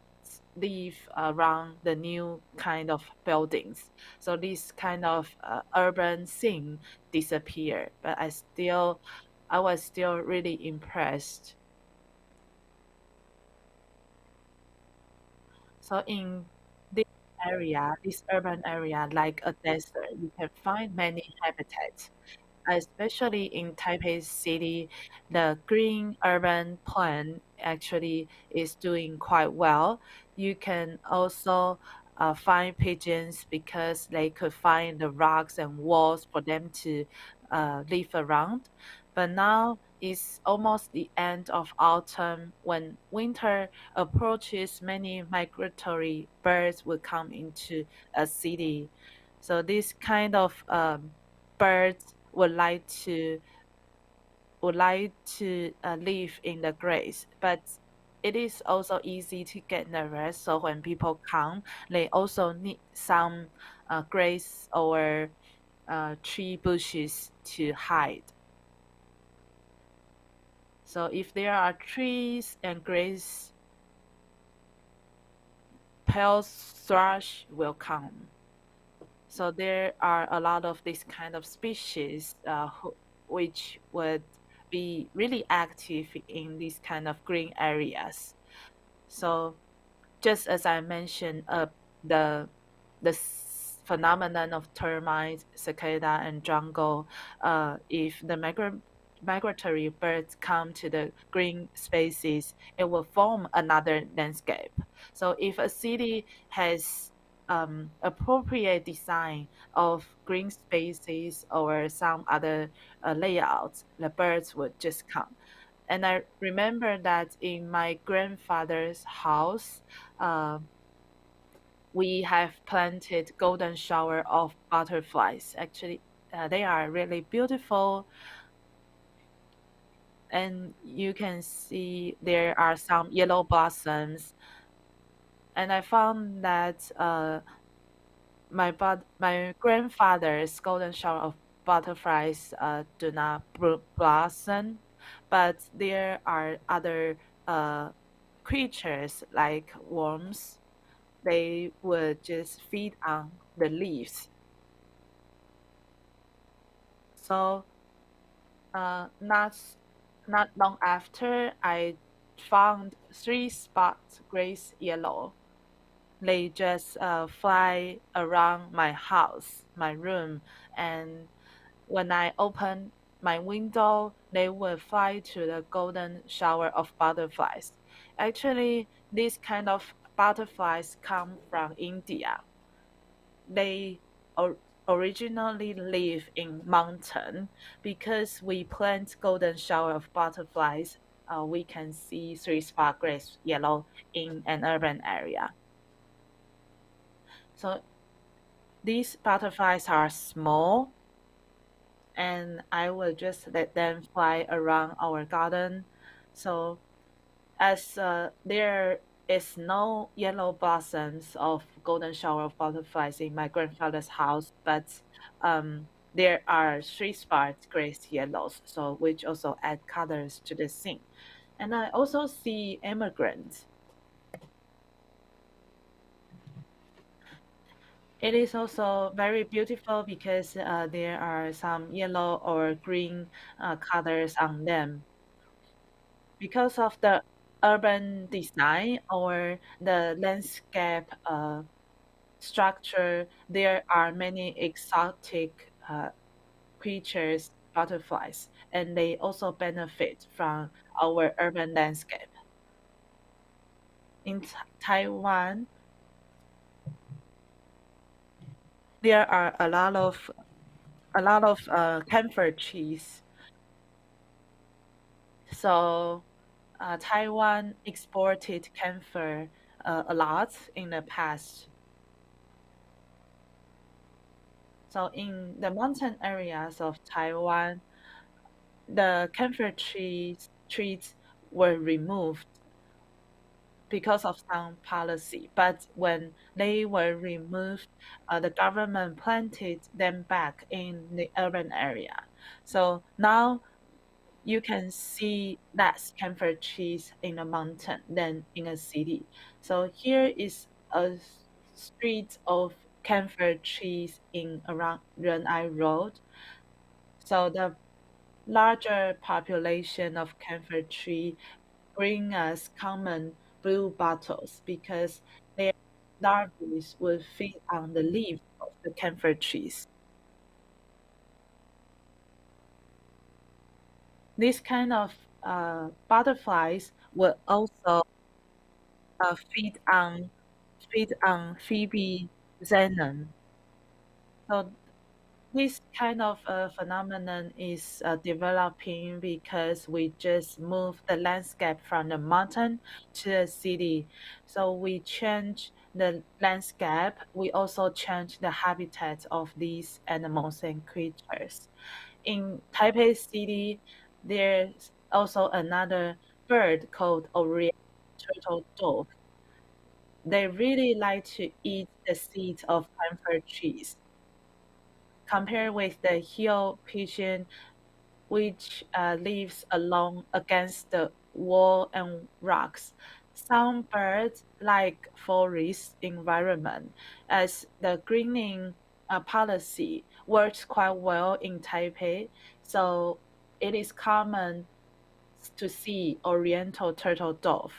live around the new kind of buildings. So this kind of urban scene disappeared. But I was still really impressed. So in this this urban area, like a desert, you can find many habitats. Especially in Taipei City, the green urban plan actually is doing quite well. You can also find pigeons because they could find the rocks and walls for them to live around. But now it's almost the end of autumn. When winter approaches, many migratory birds will come into a city. So this kind of birds would like to live in the grass, but it is also easy to get nervous. So when people come, they also need some grass or tree bushes to hide. So if there are trees and grass, pale thrush will come. So there are a lot of this kind of species which would be really active in these kind of green areas. So just as I mentioned, the phenomenon of termites, cicada, and jungle, if the migratory birds come to the green spaces, it will form another landscape. So if a city has appropriate design of green spaces or some other layouts, the birds would just come. And I remember that in my grandfather's house, uh, we have planted golden shower of butterflies. Actually, they are really beautiful, and you can see there are some yellow blossoms. And I found that my grandfather's golden shower of butterflies do not blossom, but there are other uh, creatures like worms. They would just feed on the leaves. So not not long after, I found three spots grace yellow. They just fly around my house, my room, and when I open my window, they will fly to the golden shower of butterflies. Actually, these kind of butterflies come from India. They originally live in mountain. Because we plant golden shower of butterflies, we can see three spot grace yellow in an urban area. So these butterflies are small, and I will just let them fly around our garden. So as there is no yellow blossoms of golden shower of butterflies in my grandfather's house, but there are three spots grace yellows, so which also add colors to the scene. And I also see emigrants. It is also very beautiful because there are some yellow or green colors on them. Because of the urban design or the landscape structure, there are many exotic creatures, butterflies, and they also benefit from our urban landscape. In Taiwan, there are a lot of camphor trees. So Taiwan exported camphor a lot in the past. So in the mountain areas of Taiwan, the camphor trees were removed because of some policy. But when they were removed, the government planted them back in the urban area. So now you can see less camphor trees in a mountain than in a city. So here is a street of camphor trees in around Renai Road. So the larger population of camphor tree bring us common blue bottles because their larvae would feed on the leaves of the camphor trees. These kind of butterflies will also feed on Phoebe xenon. So this kind of phenomenon is developing because we just move the landscape from the mountain to the city. So we change the landscape. We also change the habitat of these animals and creatures. In Taipei City, there's also another bird called Oriental turtle dove. They really like to eat the seeds of camphor trees. Compared with the hill pigeon, which lives along against the wall and rocks. Some birds like forest environment, as the greening policy works quite well in Taipei, so it is common to see Oriental turtle dove.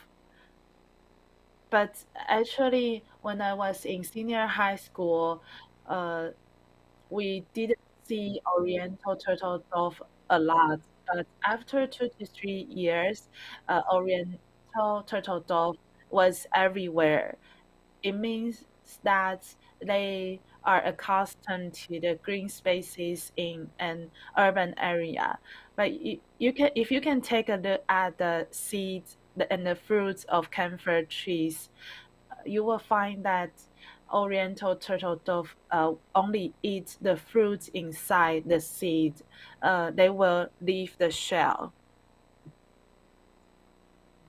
But actually, when I was in senior high school, uh, we didn't see Oriental turtle dove a lot, but after 2 to 3 years, Oriental turtle dove was everywhere. It means that they are accustomed to the green spaces in an urban area. But you can, if you can take a look at the seeds and the fruits of camphor trees, you will find that Oriental turtle dove only eat the fruits inside the seed. They will leave the shell.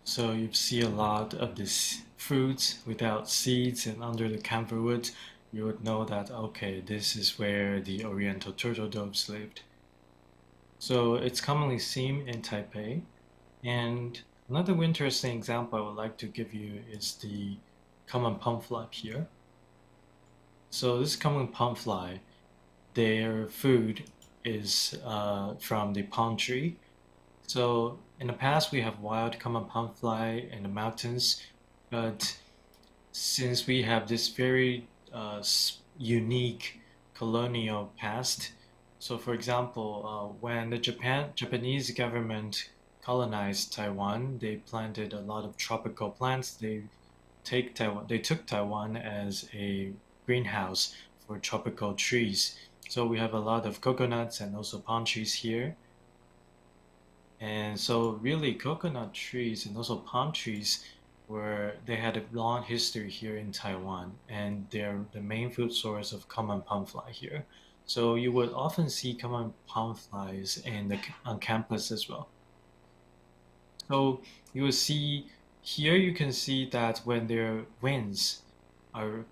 So you see a lot of these fruits without seeds and under the camphor woods, you would know that, okay, this is where the Oriental turtle doves lived. So it's commonly seen in Taipei. And another interesting example I would like to give you is the common palm fly here. So this common palm fly, their food is from the palm tree. So in the past, we have wild common palm fly in the mountains, but since we have this very unique colonial past, so for example, when the Japanese government colonized Taiwan, they planted a lot of tropical plants. They took Taiwan as a greenhouse for tropical trees. So we have a lot of coconuts and also palm trees here. And so really coconut trees and also palm trees they had a long history here in Taiwan, and they're the main food source of common palm fly here. So you would often see common palm flies on campus as well. So you will see here you can see that are when their wings are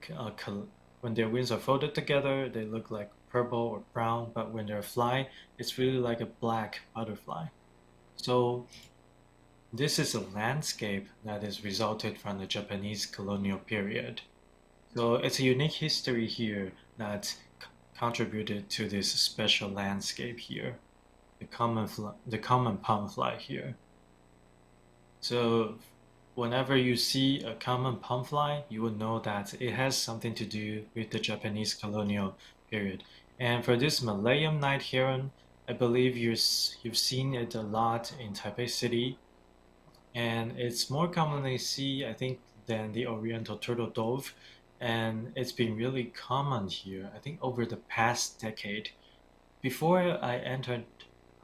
folded together, they look like purple or brown, but when they're fly, it's really like a black butterfly. So this is a landscape that is resulted from the Japanese colonial period. So it's a unique history here that contributed to this special landscape here, the common palm fly here. So whenever you see a common palm fly, you will know that it has something to do with the Japanese colonial period. And for this Malayan night heron, I believe you've seen it a lot in Taipei City, and it's more commonly seen, I think, than the Oriental turtle dove, and it's been really common here, I think, over the past decade. Before I entered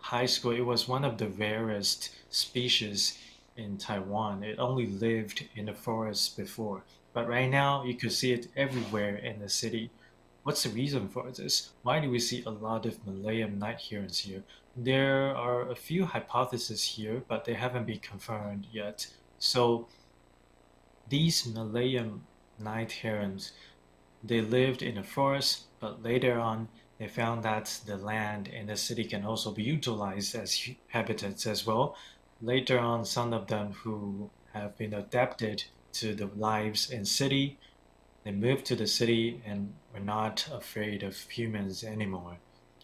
high school, it was one of the rarest species in Taiwan. It only lived in the forest before, but right now you could see it everywhere in the city. What's the reason for this? Why do we see a lot of Malayan night herons here? There are a few hypotheses here, but they haven't been confirmed yet. So these Malayan night herons, they lived in the forest, but later on they found that the land in the city can also be utilized as habitats as well. Later on, some of them who have been adapted to the lives in city, they moved to the city and were not afraid of humans anymore.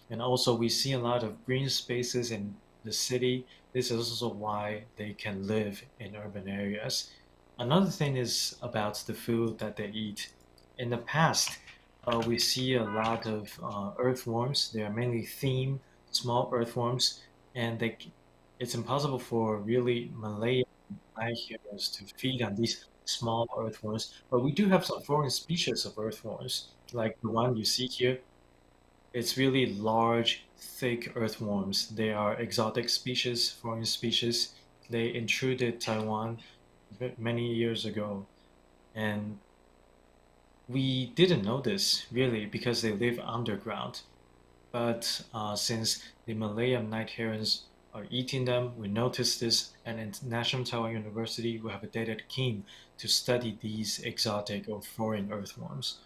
And also we see a lot of green spaces in the city. This is also why they can live in urban areas. Another thing is about the food that they eat. In the past, we see a lot of earthworms. They are mainly theme small earthworms, and it's impossible for really Malay humans to feed on these small earthworms. But we do have some foreign species of earthworms, like the one you see here. It's really large, thick earthworms. They are exotic species, foreign species. They intruded Taiwan many years ago, and we didn't know this really because they live underground. But since the Malayan night herons are eating them, we noticed this, and in National Taiwan University, we have a dedicated team to study these exotic or foreign earthworms.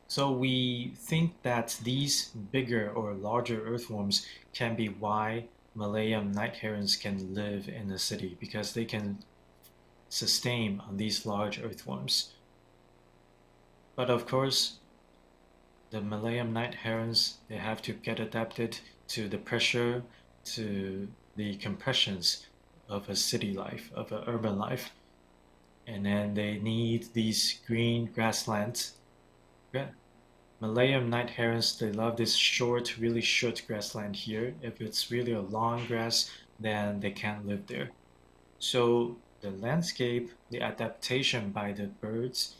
So we think that these bigger or larger earthworms can be why Malayan night herons can live in the city because they can sustain on these large earthworms. But of course, the Malayan night herons, they have to get adapted to the pressure, to the compressions of a city life, of an urban life. And then they need these green grasslands. Malayan night herons, they love this short, really short grassland here. If it's really a long grass, then they can't live there. So the landscape, the adaptation by the birds,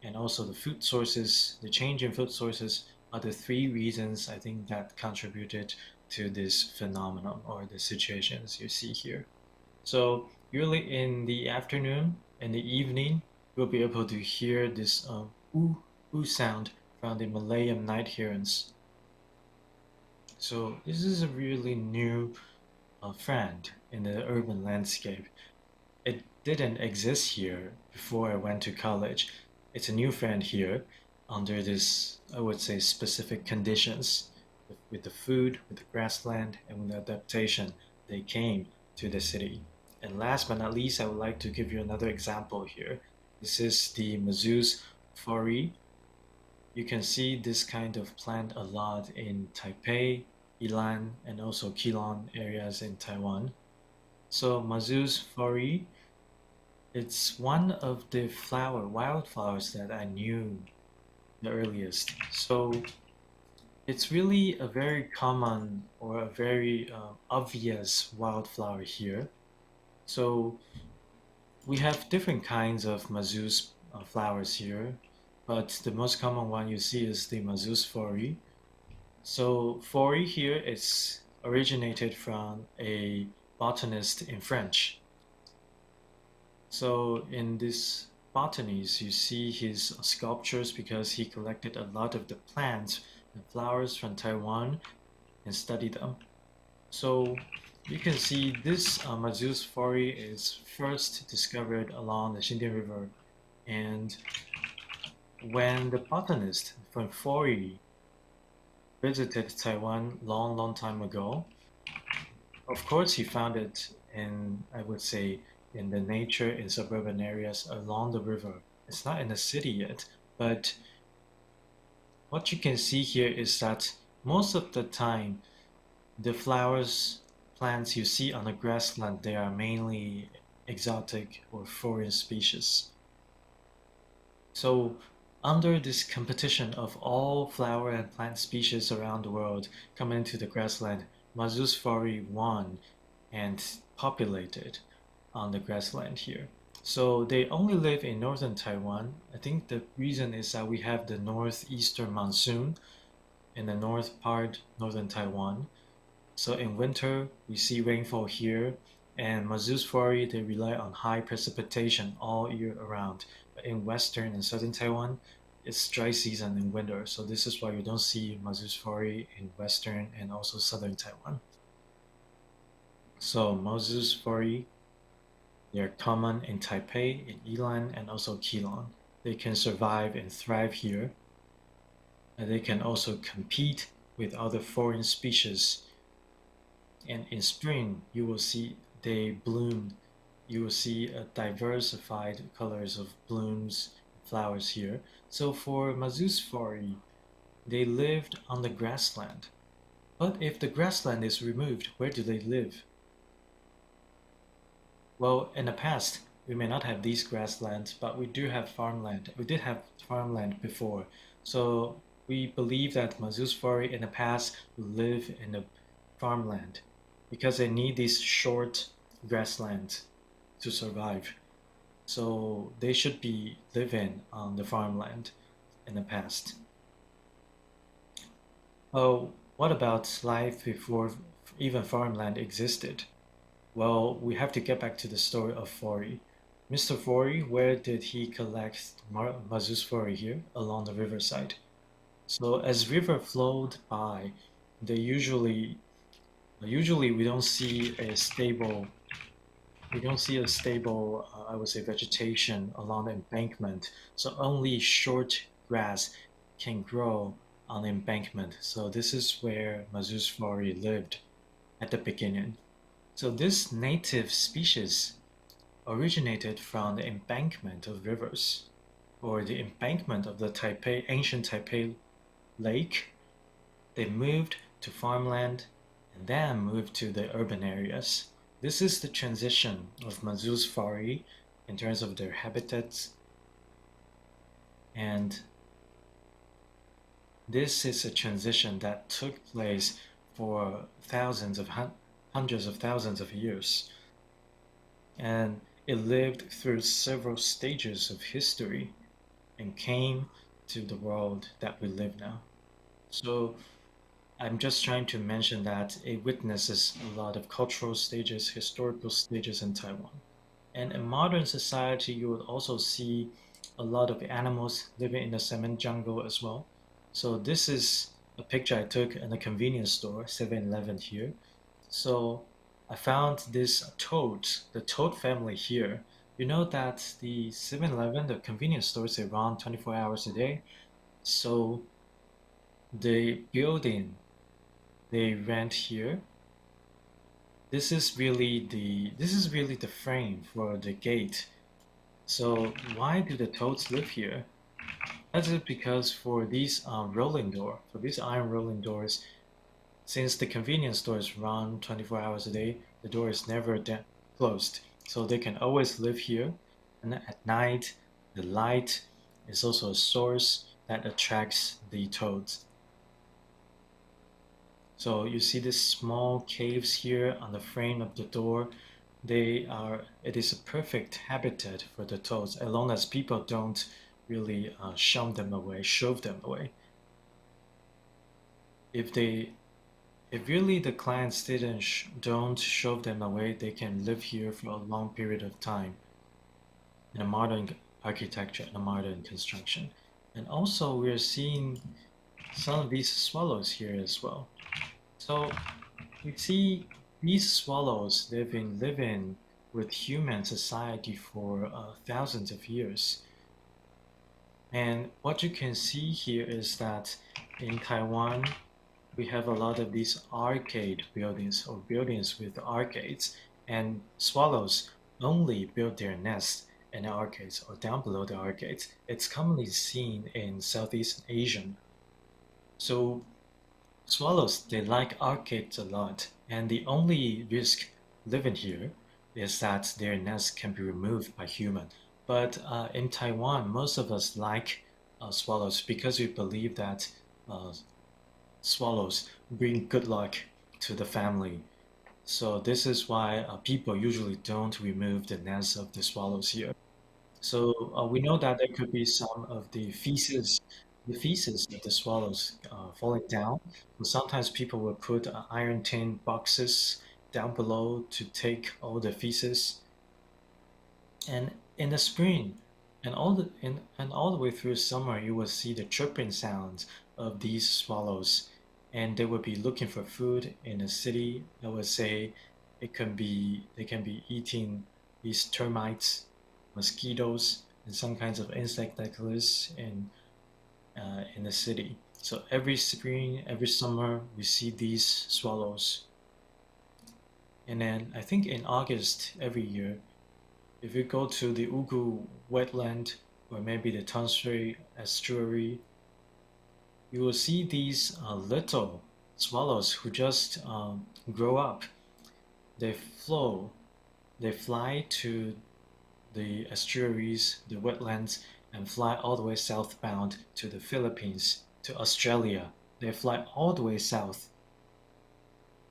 and also the food sources, the change in food sources are the three reasons I think that contributed to this phenomenon or the situations you see here. So usually in the afternoon and the evening, we'll be able to hear this ooh, ooh sound from the Malayan night herons. So this is a really new friend in the urban landscape. It didn't exist here before I went to college. It's a new friend here under this, I would say, specific conditions with the food, with the grassland, and with the adaptation they came to the city. And last but not least, I would like to give you another example here. This is the Mazus fori. You can see this kind of plant a lot in Taipei, Ilan, and also Keelung areas in Taiwan. So Mazus fori, it's one of the wildflowers that I knew the earliest. So it's really a very common or a very obvious wildflower here. So we have different kinds of Mazus flowers here, but the most common one you see is the Mazus fori. So fori here is originated from a botanist in French. So in this botanist, you see his sculptures because he collected a lot of the plants and flowers from Taiwan and studied them. So you can see this Mazus fori is first discovered along the Xindian River, and when the botanist from Fori visited Taiwan long time ago, of course he found it in, I would say, in the nature in suburban areas along the river. It's not in the city yet, but what you can see here is that most of the time the plants you see on the grassland, they are mainly exotic or foreign species. So under this competition of all flower and plant species around the world coming to the grassland, Mazus fori won and populated on the grassland here. So they only live in northern Taiwan. I think the reason is that we have the northeastern monsoon in the northern Taiwan. So in winter, we see rainfall here, and Mazu's Quarry, they rely on high precipitation all year around. But in western and southern Taiwan, it's dry season in winter, so this is why you don't see Mazu's Quarry in western and also southern Taiwan. So Mazu's Quarry, they're common in Taipei, in Yilan, and also Keelung. They can survive and thrive here, and they can also compete with other foreign species. And in spring, you will see they bloom. You will see a diversified colors of blooms, flowers here. So for Mazu's Quarry, they lived on the grassland. But if the grassland is removed, where do they live? Well, in the past, we may not have these grasslands, but we do have farmland. We did have farmland before. So we believe that Mazu's Quarry in the past live in the farmland because they need these short grasslands to survive. So they should be living on the farmland in the past. Oh, what about life before even farmland existed? Well, we have to get back to the story of Fori. Mr. Fori, where did he collect Mazu's Fori here? Along the riverside. So as river flowed by, they usually we don't see a stable I would say vegetation along the embankment. So only short grass can grow on the embankment. So this is where Mazu's Fori lived at the beginning. So this native species originated from the embankment of rivers, or the embankment of the ancient Taipei lake. They moved to farmland and then moved to the urban areas. This is the transition of Mazu's Quarry in terms of their habitats, and this is a transition that took place for hundreds of thousands of years, and it lived through several stages of history and came to the world that we live now. So I'm just trying to mention that it witnesses a lot of cultural stages, historical stages in Taiwan. And in modern society, you would also see a lot of animals living in the cement jungle as well. So this is a picture I took in a convenience store, 7-Eleven here. So I found this toad, the toad family here. You know that the 7-Eleven, the convenience stores, they run 24 hours a day. So the building they rent here, this is really the frame for the gate. So why do the toads live here? That is because for these for these iron rolling doors, since the convenience stores run 24 hours a day, the door is never closed. So they can always live here. And at night, the light is also a source that attracts the toads. So you see these small caves here on the frame of the door. It is a perfect habitat for the toads, as long as people don't really shove them away. If really the clients don't shove them away, they can live here for a long period of time in a modern architecture and a modern construction. And also we're seeing some of these swallows here as well. So you see these swallows, they've been living with human society for thousands of years. And what you can see here is that in Taiwan, we have a lot of these arcade buildings or buildings with arcades, and swallows only build their nests in the arcades or down below the arcades. It's commonly seen in Southeast Asia. So swallows, they like arcades a lot, and the only risk living here is that their nests can be removed by human. But in Taiwan, most of us like swallows because we believe that swallows bring good luck to the family. So this is why people usually don't remove the nests of the swallows here. So we know that there could be some of the feces the feces of the swallows falling down. So sometimes people will put iron tin boxes down below to take all the feces. And in the spring and all the way through summer, you will see the chirping sounds of these swallows, and they will be looking for food in the city. I would say they can be eating these termites, mosquitoes, and some kinds of insect like this in the city. So every spring, every summer, we see these swallows. And then I think in August every year, if you go to the Ugu wetland or maybe the Tanshui estuary, you will see these little swallows who just grow up. They flow, they fly to the estuaries, the wetlands, and fly all the way southbound to the Philippines, to Australia. They fly all the way south.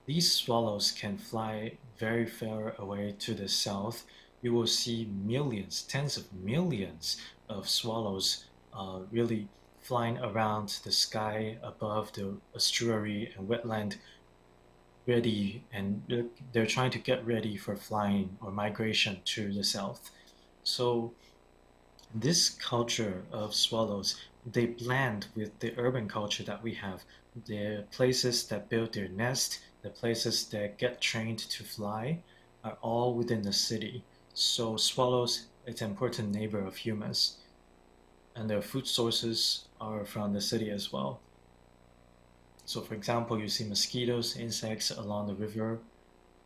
These swallows can fly very far away to the south. You will see millions, tens of millions of swallows really flying around the sky above the estuary and wetland, ready, and they're trying to get ready for flying or migration to the south. So this culture of swallows, they blend with the urban culture that we have. The places that build their nest, the places that get trained to fly, are all within the city. So swallows, it's an important neighbor of humans, and their food sources are from the city as well. So for example, you see mosquitoes, insects along the river,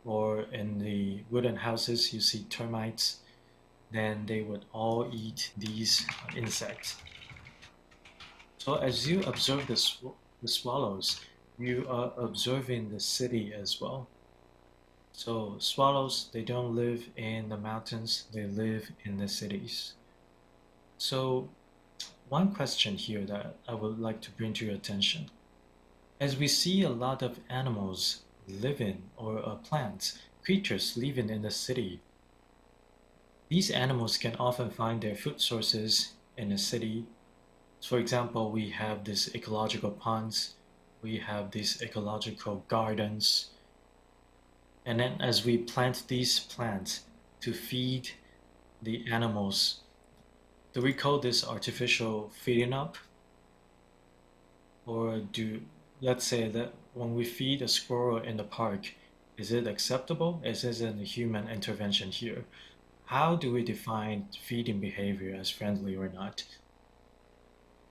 or in the wooden houses, you see termites. Then they would all eat these insects. So as you observe the swallows, you are observing the city as well. So swallows, they don't live in the mountains, they live in the cities. So one question here that I would like to bring to your attention. As we see a lot of animals living, or plants, creatures living in the city, these animals can often find their food sources in the city. For example, we have these ecological ponds, we have these ecological gardens, and then as we plant these plants to feed the animals, do we call this artificial feeding up? Or let's say that when we feed a squirrel in the park, is it acceptable? Is this a human intervention here? How do we define feeding behavior as friendly or not?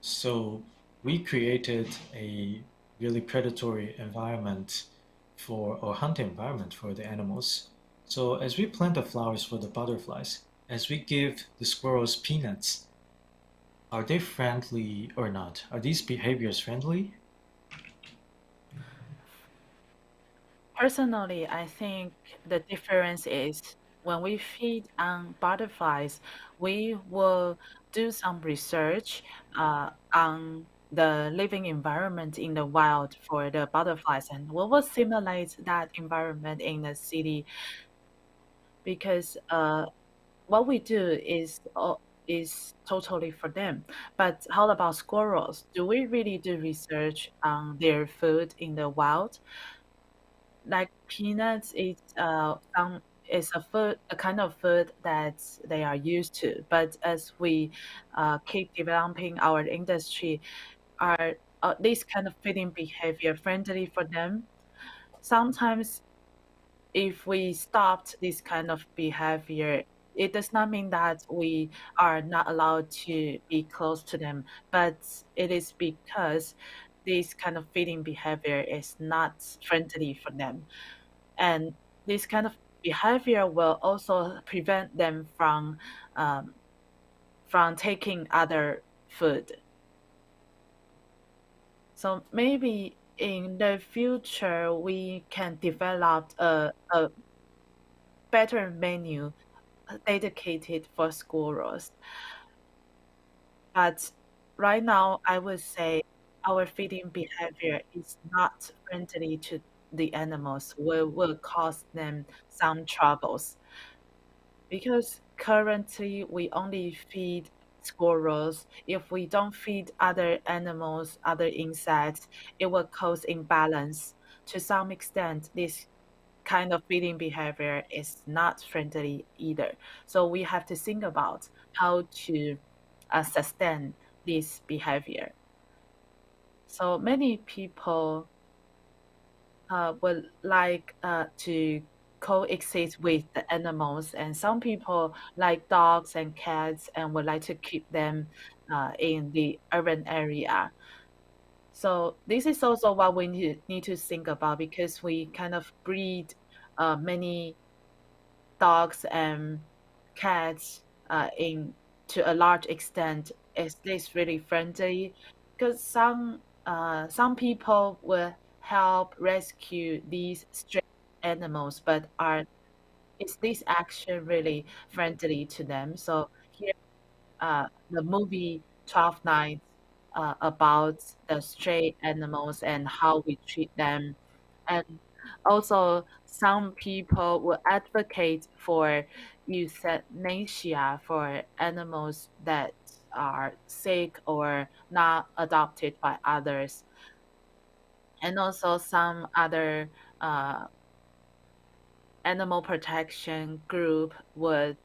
So we created a really predatory environment or hunting environment for the animals. So as we plant the flowers for the butterflies, as we give the squirrels peanuts, are they friendly or not? Are these behaviors friendly? Personally, I think the difference is when we feed on butterflies, we will do some research on the living environment in the wild for the butterflies, and we will simulate that environment in the city because what we do is totally for them. But how about squirrels? Do we really do research on their food in the wild? Like peanuts is a food, a kind of food that they are used to. But as we keep developing our industry, are this kind of feeding behavior friendly for them? Sometimes if we stopped this kind of behavior, it does not mean that we are not allowed to be close to them, but it is because this kind of feeding behavior is not friendly for them. And this kind of behavior will also prevent them um, from taking other food. So maybe in the future we can develop a better menu dedicated for squirrels. But right now, I would say our feeding behavior is not friendly to the animals. Will cause them some troubles because currently we only feed squirrels. If we don't feed other animals, other insects, it will cause imbalance. To some extent, this kind of feeding behavior is not friendly either. So we have to think about how to sustain this behavior. So many people would like to coexist with the animals, and some people like dogs and cats and would like to keep them in the urban area. So this is also what we need to think about, because we kind of breed many dogs and cats in to a large extent. Is this really friendly? Because some people will help rescue these stray animals, but is this action really friendly to them? So here, the movie 12 Nights about the stray animals and how we treat them. And also, some people will advocate for euthanasia for animals that are sick or not adopted by others. And also, some other animal protection group would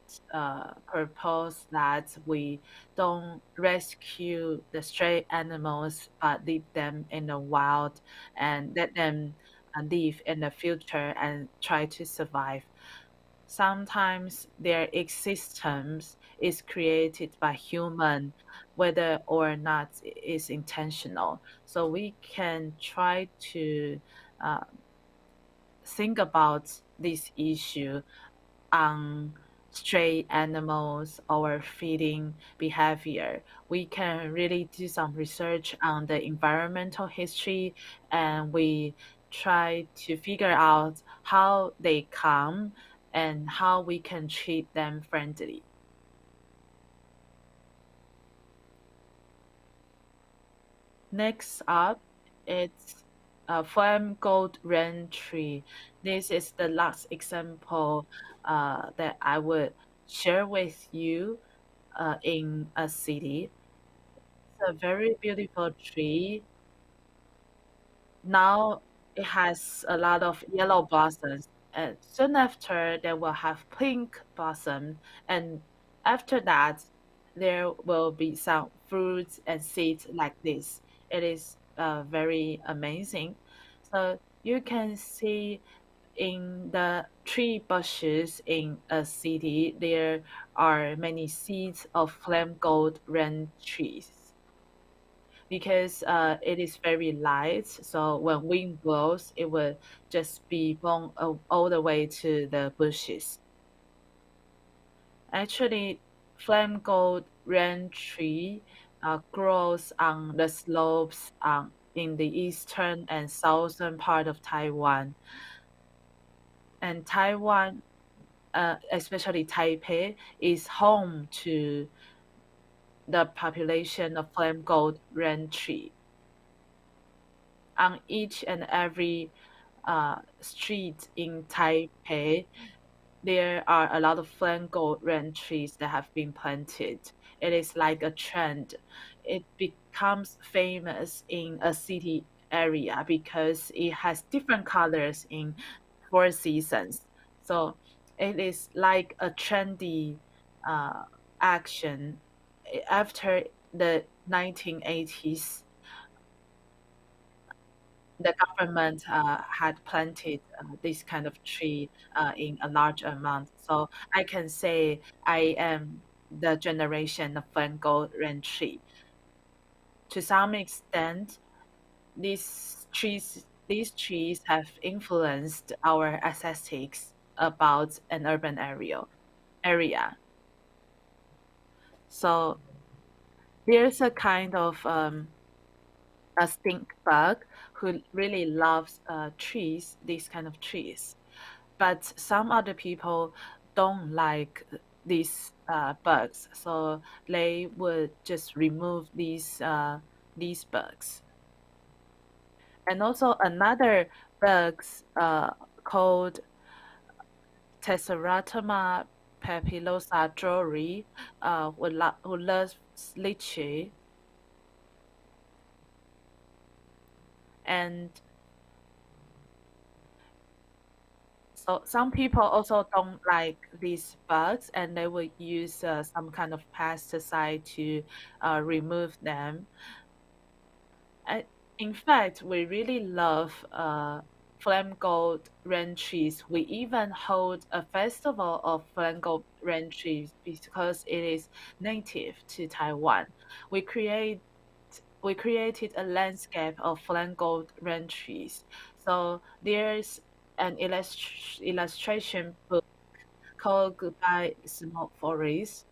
propose that we don't rescue the stray animals, but leave them in the wild and let them live in the future and try to survive. Sometimes their existence is created by human, whether or not it is intentional. So we can try to uh, think about this issue on stray animals or feeding behavior. We can really do some research on the environmental history, and we try to figure out how they come and how we can treat them friendly. Next up, it's a flame gold rain tree. This is the last example that I would share with you in a city. It's a very beautiful tree. Now it has a lot of yellow blossoms, and soon after they will have pink blossom, and after that there will be some fruits and seeds like this. It is very amazing. So you can see in the tree bushes in a city there are many seeds of flame gold wren trees, because it is very light. So when wind blows, it will just be blown all the way to the bushes. Actually, flame gold wren tree grows on the slopes in the eastern and southern part of Taiwan. And Taiwan, especially Taipei, is home to the population of flame gold wren tree. On each and every street in Taipei, there are a lot of flamingo wren trees that have been planted. It is like a trend. It becomes famous in a city area because it has different colors in 4 seasons. So it is like a trendy uh, action. After the 1980s, the government had planted this kind of tree in a large amount. So I can say I am the generation of Van Gogh rain tree. To some extent, these trees have influenced our aesthetics about an urban area. So there's a kind of a stink bug who really loves trees, these kind of trees. But some other people don't like these bugs, so they would just remove these bugs. And also another bugs called Tesseratoma Papilosa Jory, who loves lychee. And so some people also don't like these bugs, and they will use some kind of pesticide to remove them. In fact, we really love flame gold rain trees. We even hold a festival of flame gold rain trees because it is native to Taiwan. We create we created a landscape of flame gold rain trees. So there's an illustration book called Goodbye Small Forest.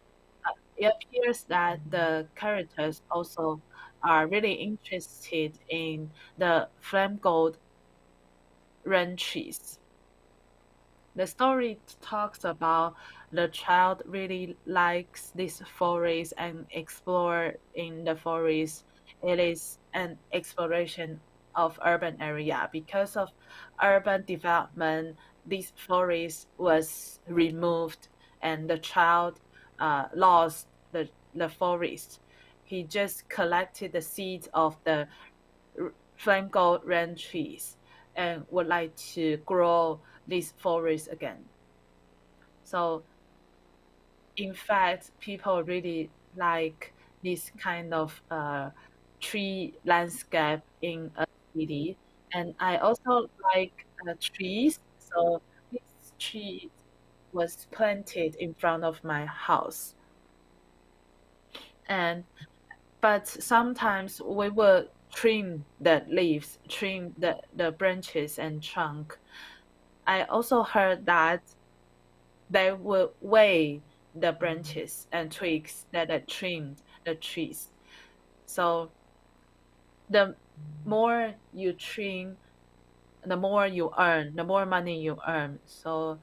It appears that the characters also are really interested in the flame gold rain trees. The story talks about the child really likes this forest and explore in the forest. It is an exploration of urban area. Because of urban development, this forest was removed and the child lost the forest. He just collected the seeds of the flame gold rain trees and would like to grow this forest again. So, in fact, people really like this kind of tree landscape in a city. And I also like trees. So, this tree was planted in front of my house. But sometimes we will trim the leaves, trim the branches and trunk. I also heard that they will weigh the branches and twigs that are trimmed the trees. So the more you trim, the more you earn, the more money you earn. So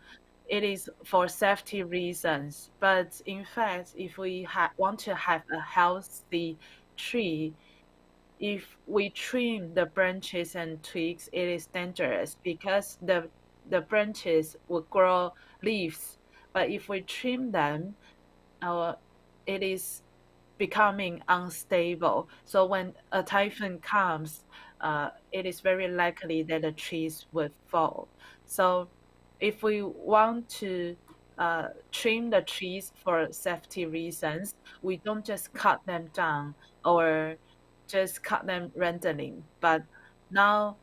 it is for safety reasons. But in fact, if we want to have a healthy tree, if we trim the branches and twigs, it is dangerous because the branches will grow leaves. But if we trim them, it is becoming unstable. So when a typhoon comes, it is very likely that the trees will fall. So if we want to trim the trees for safety reasons, we don't just cut them down or just cut them randomly. But now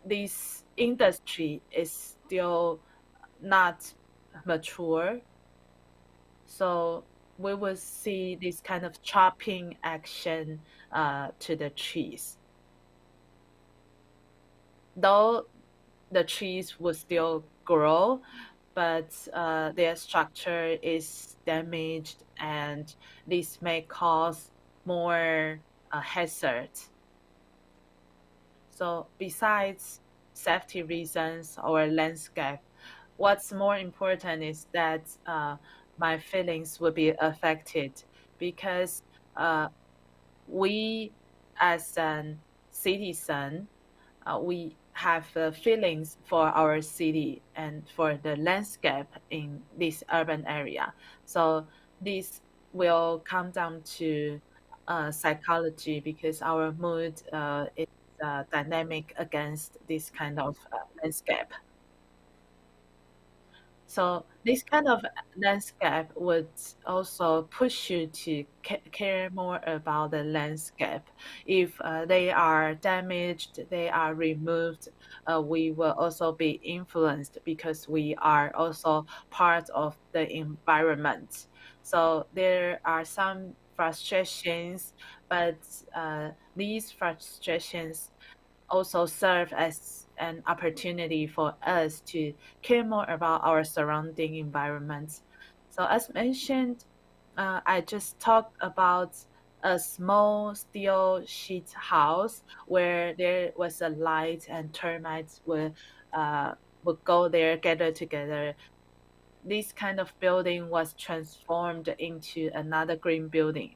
this industry is still not mature. So we will see this kind of chopping action to the trees. Though the trees will still grow, but their structure is damaged, and this may cause more hazards. So besides safety reasons or landscape, what's more important is that my feelings will be affected because we as a citizen, we have feelings for our city and for the landscape in this urban area. So this will come down to psychology because our mood is dynamic against this kind of landscape. So this kind of landscape would also push you to care more about the landscape. If they are damaged, they are removed, we will also be influenced because we are also part of the environment. So there are some frustrations, but these frustrations also serve as an opportunity for us to care more about our surrounding environments. So, as mentioned, I just talked about a small steel sheet house where there was a light and termites would go there, gather together. This kind of building was transformed into another green building.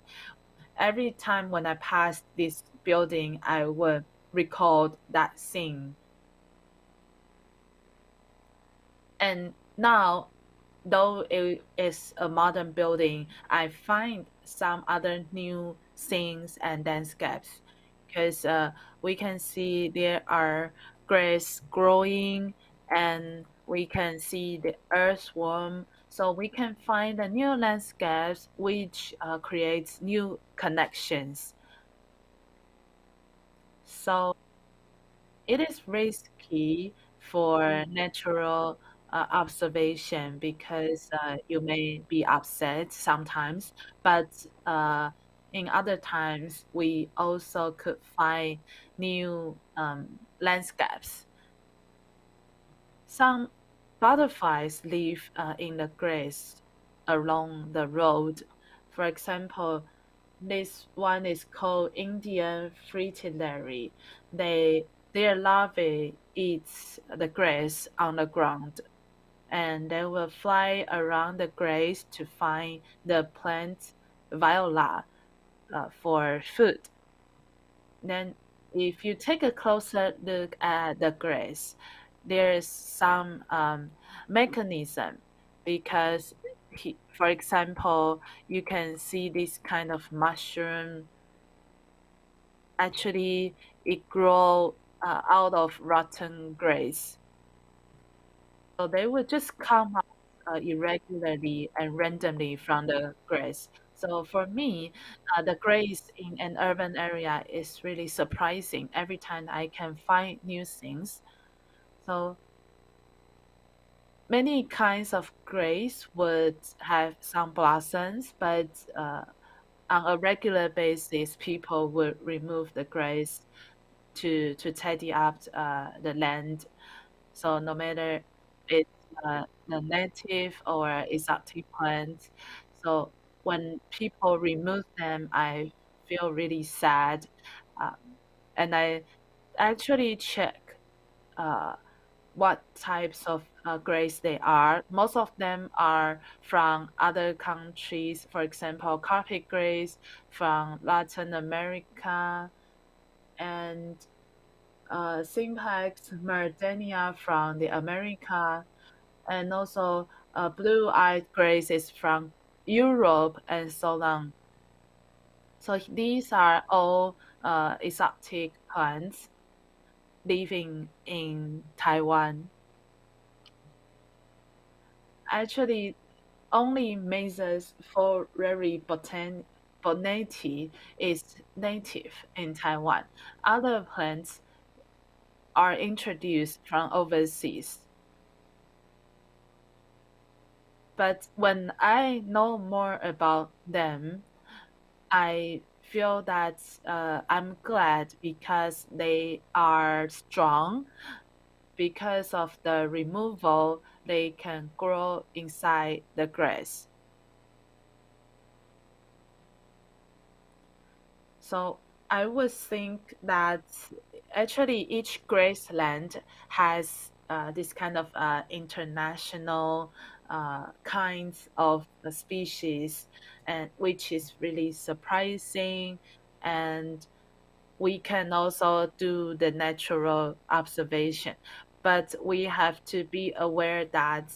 Every time when I passed this building, I would recall that scene. And now though it is a modern building, I find some other new things and landscapes because we can see there are grass growing and we can see the earthworm. So we can find the new landscapes which creates new connections. So it is risky for natural observation because you may be upset sometimes, but in other times we also could find new landscapes. Some butterflies live in the grass along the road. For example, this one is called Indian fritillary. Their larvae eats the grass on the ground, and they will fly around the grass to find the plant viola for food. Then, if you take a closer look at the grass, there is some mechanism because, for example, you can see this kind of mushroom. Actually, it grow out of rotten grass. So they will just come out irregularly and randomly from the grass. So for me, the grass in an urban area is really surprising. Every time I can find new things. So many kinds of grass would have some blossoms, but on a regular basis, people would remove the grass to tidy up the land. So no matter it's the native or exotic plants, so when people remove them, I feel really sad, uh, and I actually check uh, what types of grapes they are. Most of them are from other countries, for example, carpet grapes from Latin America and Sympax Mardenia from the America, and also blue-eyed grace is from Europe and so on. So these are all exotic plants living in Taiwan. Actually, only Mesos foreri bonati is native in Taiwan. Other plants are introduced from overseas. But when I know more about them, I feel that I'm glad because they are strong. Because of the removal, they can grow inside the grass. So I would think that actually each graceland has this kind of international kinds of species, and which is really surprising. And we can also do the natural observation, but we have to be aware that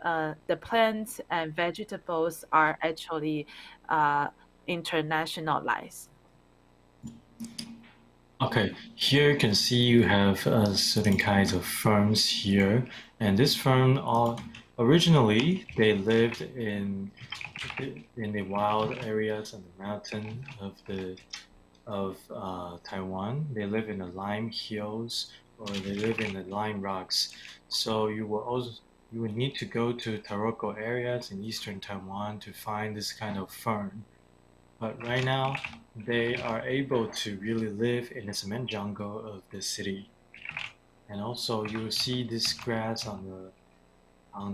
the plants and vegetables are actually uh, internationalized. Okay, here you can see you have certain kinds of ferns here, and this fern all originally they lived in the wild areas on the mountain of Taiwan. They live in the lime hills or they live in the lime rocks. So you will need to go to Taroko areas in eastern Taiwan to find this kind of fern. But right now, they are able to really live in the cement jungle of the city. And also, you will see this grass on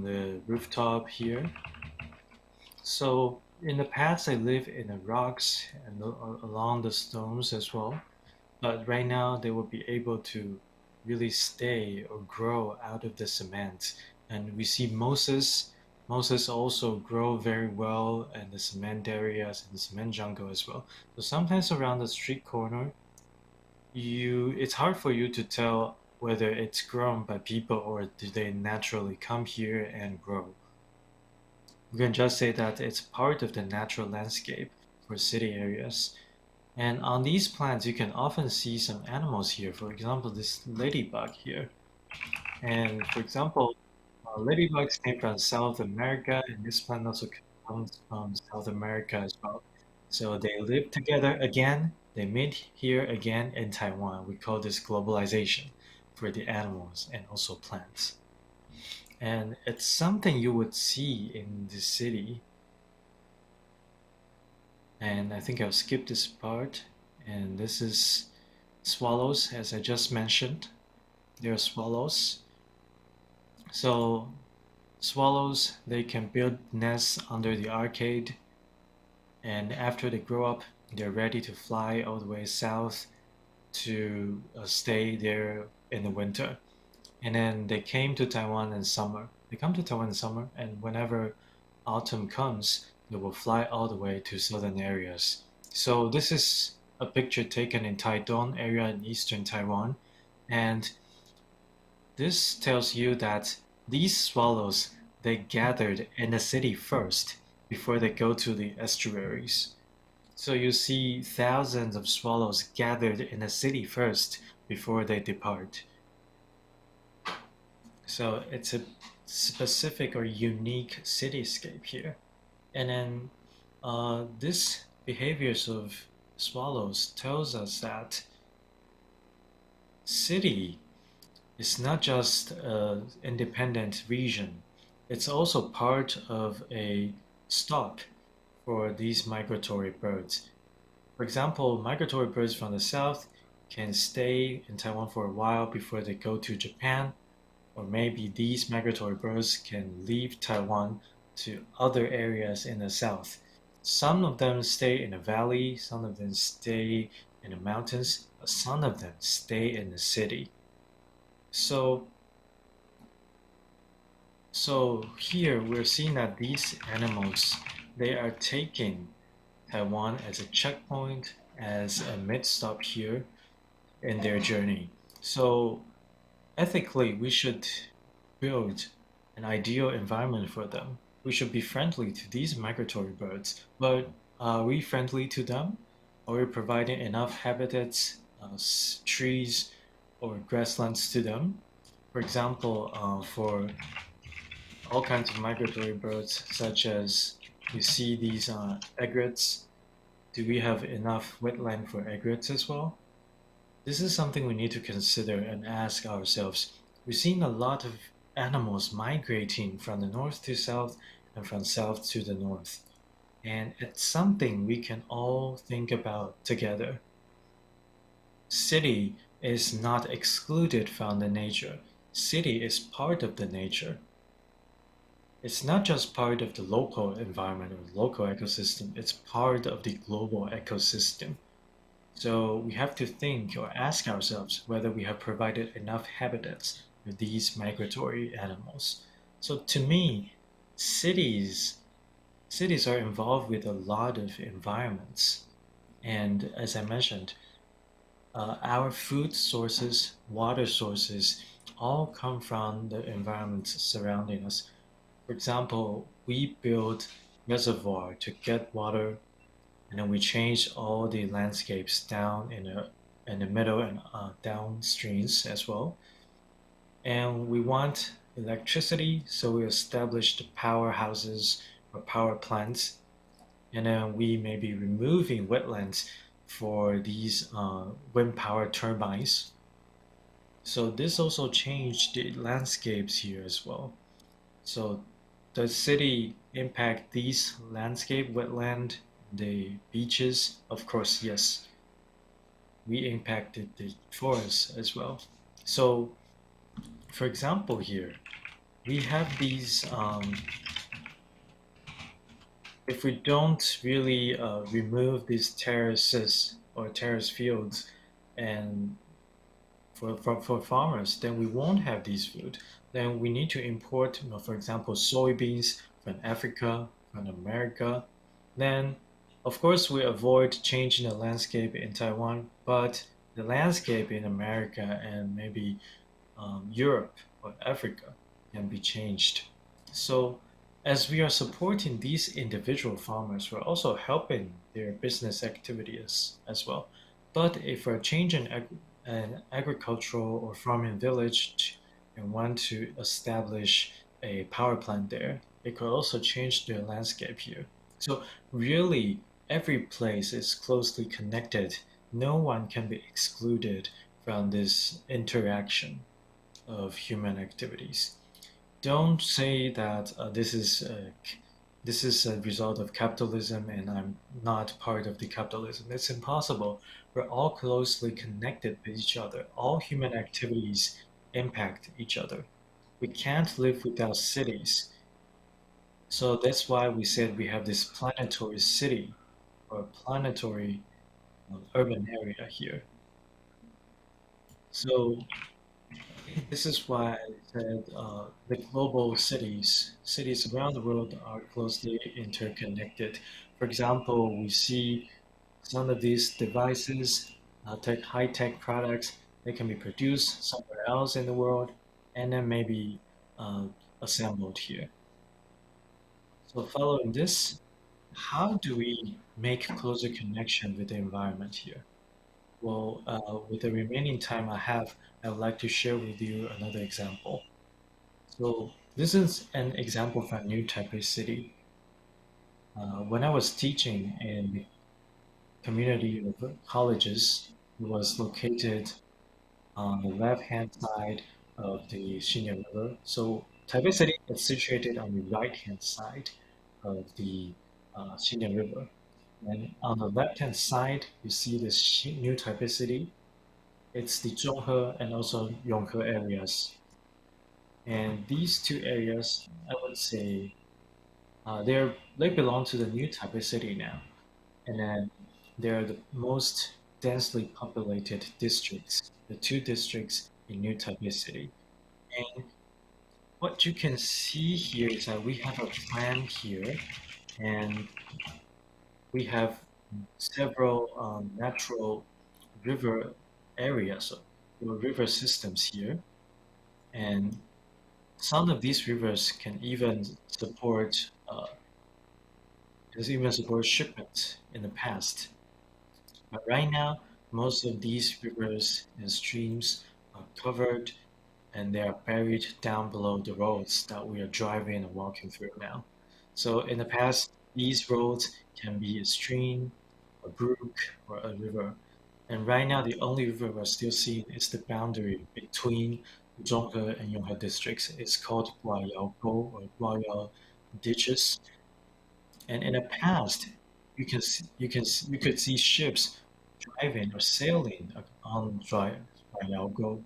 the rooftop here. So in the past, they live in the rocks and along the stones as well. But right now, they will be able to really stay or grow out of the cement. And we see Moses also grow very well in the cement areas and the cement jungle as well. So sometimes around the street corner, it's hard for you to tell whether it's grown by people or do they naturally come here and grow. We can just say that it's part of the natural landscape for city areas. And on these plants, you can often see some animals here. For example, this ladybug here. And for example, ladybugs came from South America, and this plant also comes from South America as well. So they live together again. They meet here again in Taiwan. We call this globalization for the animals and also plants. And it's something you would see in the city. And I think I'll skip this part. And this is swallows, as I just mentioned. They're swallows. So swallows, they can build nests under the arcade, and after they grow up, they're ready to fly all the way south to stay there in the winter. And then they came to Taiwan in summer. They come to Taiwan in summer, and whenever autumn comes, they will fly all the way to southern areas. So this is a picture taken in Taitung area in eastern Taiwan, and this tells you that these swallows, they gathered in the city first before they go to the estuaries. So you see thousands of swallows gathered in the city first before they depart. So it's a specific or unique cityscape here. And then this behaviors of swallows tells us that city is not just an independent region. It's also part of a stop for these migratory birds. For example, migratory birds from the south can stay in Taiwan for a while before they go to Japan, or maybe these migratory birds can leave Taiwan to other areas in the south. Some of them stay in the valley, some of them stay in the mountains, but some of them stay in the city. So here we're seeing that these animals, they are taking Taiwan as a checkpoint, as a mid-stop here in their journey. So ethically, we should build an ideal environment for them. We should be friendly to these migratory birds, but are we friendly to them? Are we providing enough habitats, trees, or grasslands to them? For example, for all kinds of migratory birds, such as you see these egrets, do we have enough wetland for egrets as well? This is something we need to consider and ask ourselves. We've seen a lot of animals migrating from the north to south and from south to the north. And it's something we can all think about together. City is not excluded from the nature. City is part of the nature. It's not just part of the local environment or local ecosystem, it's part of the global ecosystem. So we have to think or ask ourselves whether we have provided enough habitats for these migratory animals. So to me, cities are involved with a lot of environments. And as I mentioned, our food sources, water sources, all come from the environment surrounding us. For example, we build reservoir to get water, and then we change all the landscapes down in the middle and downstreams as well. And we want electricity, so we establish the powerhouses or power plants, and then we may be removing wetlands for these wind power turbines. So this also changed the landscapes here as well. So does city impact these landscape, wetland, the beaches? Of course, yes. We impacted the forests as well. So, for example, here we have these. If we don't really remove these terraces or terrace fields, and for farmers, then we won't have these food. Then we need to import, for example, soybeans from Africa, from America. Then, of course, we avoid changing the landscape in Taiwan, but the landscape in America and maybe Europe or Africa can be changed. So As we are supporting these individual farmers, we're also helping their business activities as well. But if we're changing an agricultural or farming village and want to establish a power plant there, it could also change the landscape here. So really, every place is closely connected. No one can be excluded from this interaction of human activities. Don't say that this is a result of capitalism and I'm not part of the capitalism. It's impossible. We're all closely connected with each other. All human activities impact each other. We can't live without cities. So that's why we said we have this planetary city or planetary urban area here. So this is why I said the global cities around the world are closely interconnected. For example, we see some of these devices, high-tech products, they can be produced somewhere else in the world and then maybe uh, assembled here. So following this, how do we make closer connection with the environment here? Well, with the remaining time I have, I would like to share with you another example. So this is an example from New Taipei City. When I was teaching in the community of colleges, it was located on the left-hand side of the Xinyang River. So Taipei City is situated on the right-hand side of the Xinyang River. And on the left-hand side, you see this New Taipei City. It's the Zhonghe and also Yonghe areas. And these two areas, I would say, they belong to the new Taipei city now. And then they're the most densely populated districts, the two districts in New Taipei City. And what you can see here is that we have a plan here, and we have several natural river areas or river systems here. And some of these rivers can even support shipments in the past. But right now, most of these rivers and streams are covered and they are buried down below the roads that we are driving and walking through now. So in the past, these roads can be a stream, a brook, or a river. And right now, the only river we're still seeing is the boundary between Zhonghe and Yonghe districts. It's called Guayao Go or Guayao Ditches. And in the past, you could see ships driving or sailing on Guayao Go.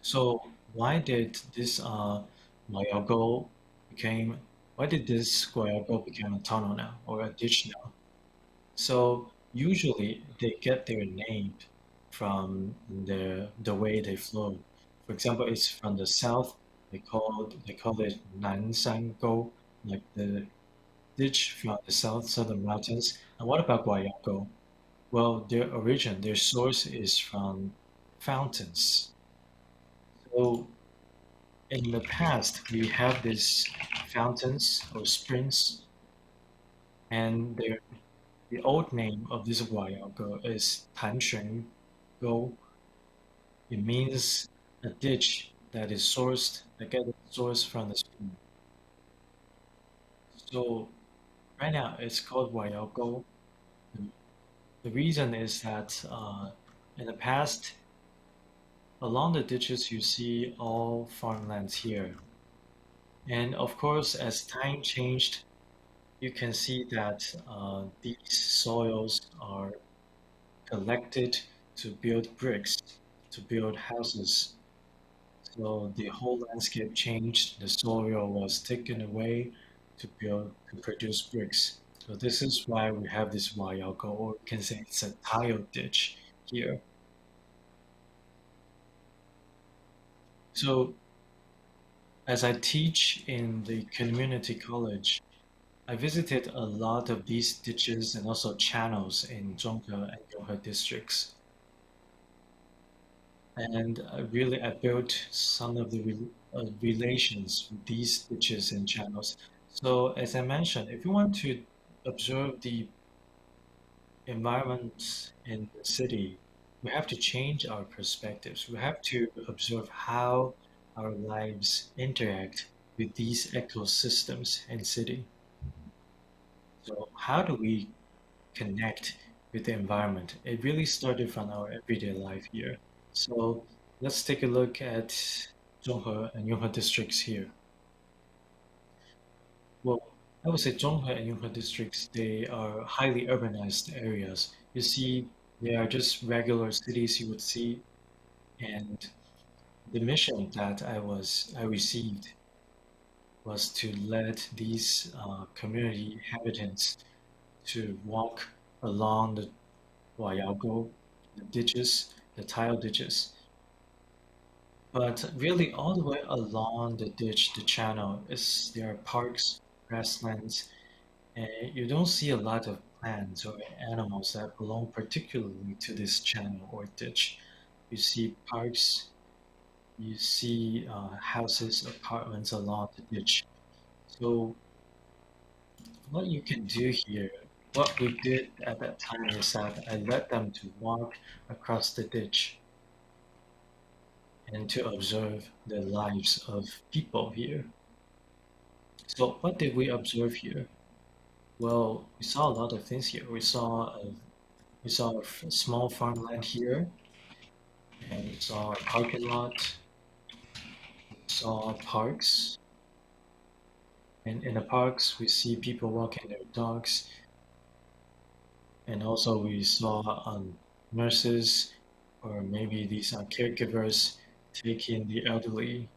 So Guayao Go became why did this Guayao Go become a tunnel now or a ditch now? So usually they get their name from the way they flow. For example, it's from the south. They call it Nanshan Go, like the ditch from the southern mountains. And what about Guayaco? Well, their source is from fountains. So in the past, we have these fountains or springs, and the old name of this Guayaco is Tanshen Go. It means a ditch that gets sourced from the spring. So right now it's called Guayaco. The reason is that in the past, along the ditches, you see all farmlands here. And of course, as time changed, you can see that these soils are collected to build bricks, to build houses. So the whole landscape changed. The soil was taken away to produce bricks. So this is why we have this Wayako, or we can say it's a tile ditch here. So as I teach in the community college, I visited a lot of these ditches and also channels in Zhonghe and Yonghe districts. And I built some of the relations with these ditches and channels. So, as I mentioned, if you want to observe the environment in the city, we have to change our perspectives. We have to observe how our lives interact with these ecosystems in city. So, how do we connect with the environment? It really started from our everyday life here. So, let's take a look at Zhonghe and Yonghe districts here. Well, I would say Zhonghe and Yonghe districts, they are highly urbanized areas. You see, they are just regular cities you would see, and the mission that I received was to let these community inhabitants to walk along the Huayago, the ditches, the tile ditches. But really, all the way along the ditch, the channel, there are parks, grasslands, and you don't see a lot of plants or animals that belong particularly to this channel or ditch. You see parks, you see houses, apartments along the ditch. So what you can do here, what we did at that time is that I let them to walk across the ditch and to observe the lives of people here. So what did we observe here? Well, we saw a lot of things here. We saw a small farmland here, and we saw a parking lot. We saw parks, and in the parks we see people walking their dogs, and also we saw nurses, or maybe these are caregivers taking the elderly.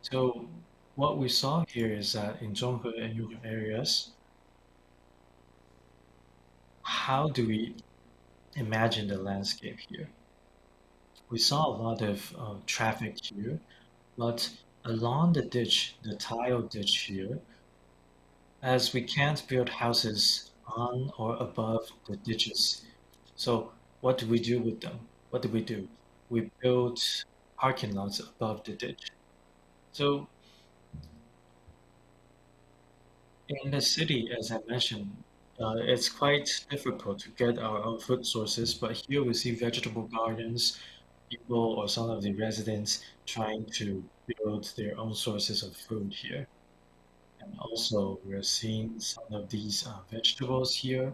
So what we saw here is that in Zhonghe and Yuzhou areas, how do we imagine the landscape here? We saw a lot of traffic here, but along the ditch, the tile ditch here, as we can't build houses on or above the ditches. So what do we do with them? What do we do? We build parking lots above the ditch. So in the city, as I mentioned, it's quite difficult to get our own food sources, but here we see vegetable gardens, people or some of the residents trying to build their own sources of food here. And also, we're seeing some of these vegetables here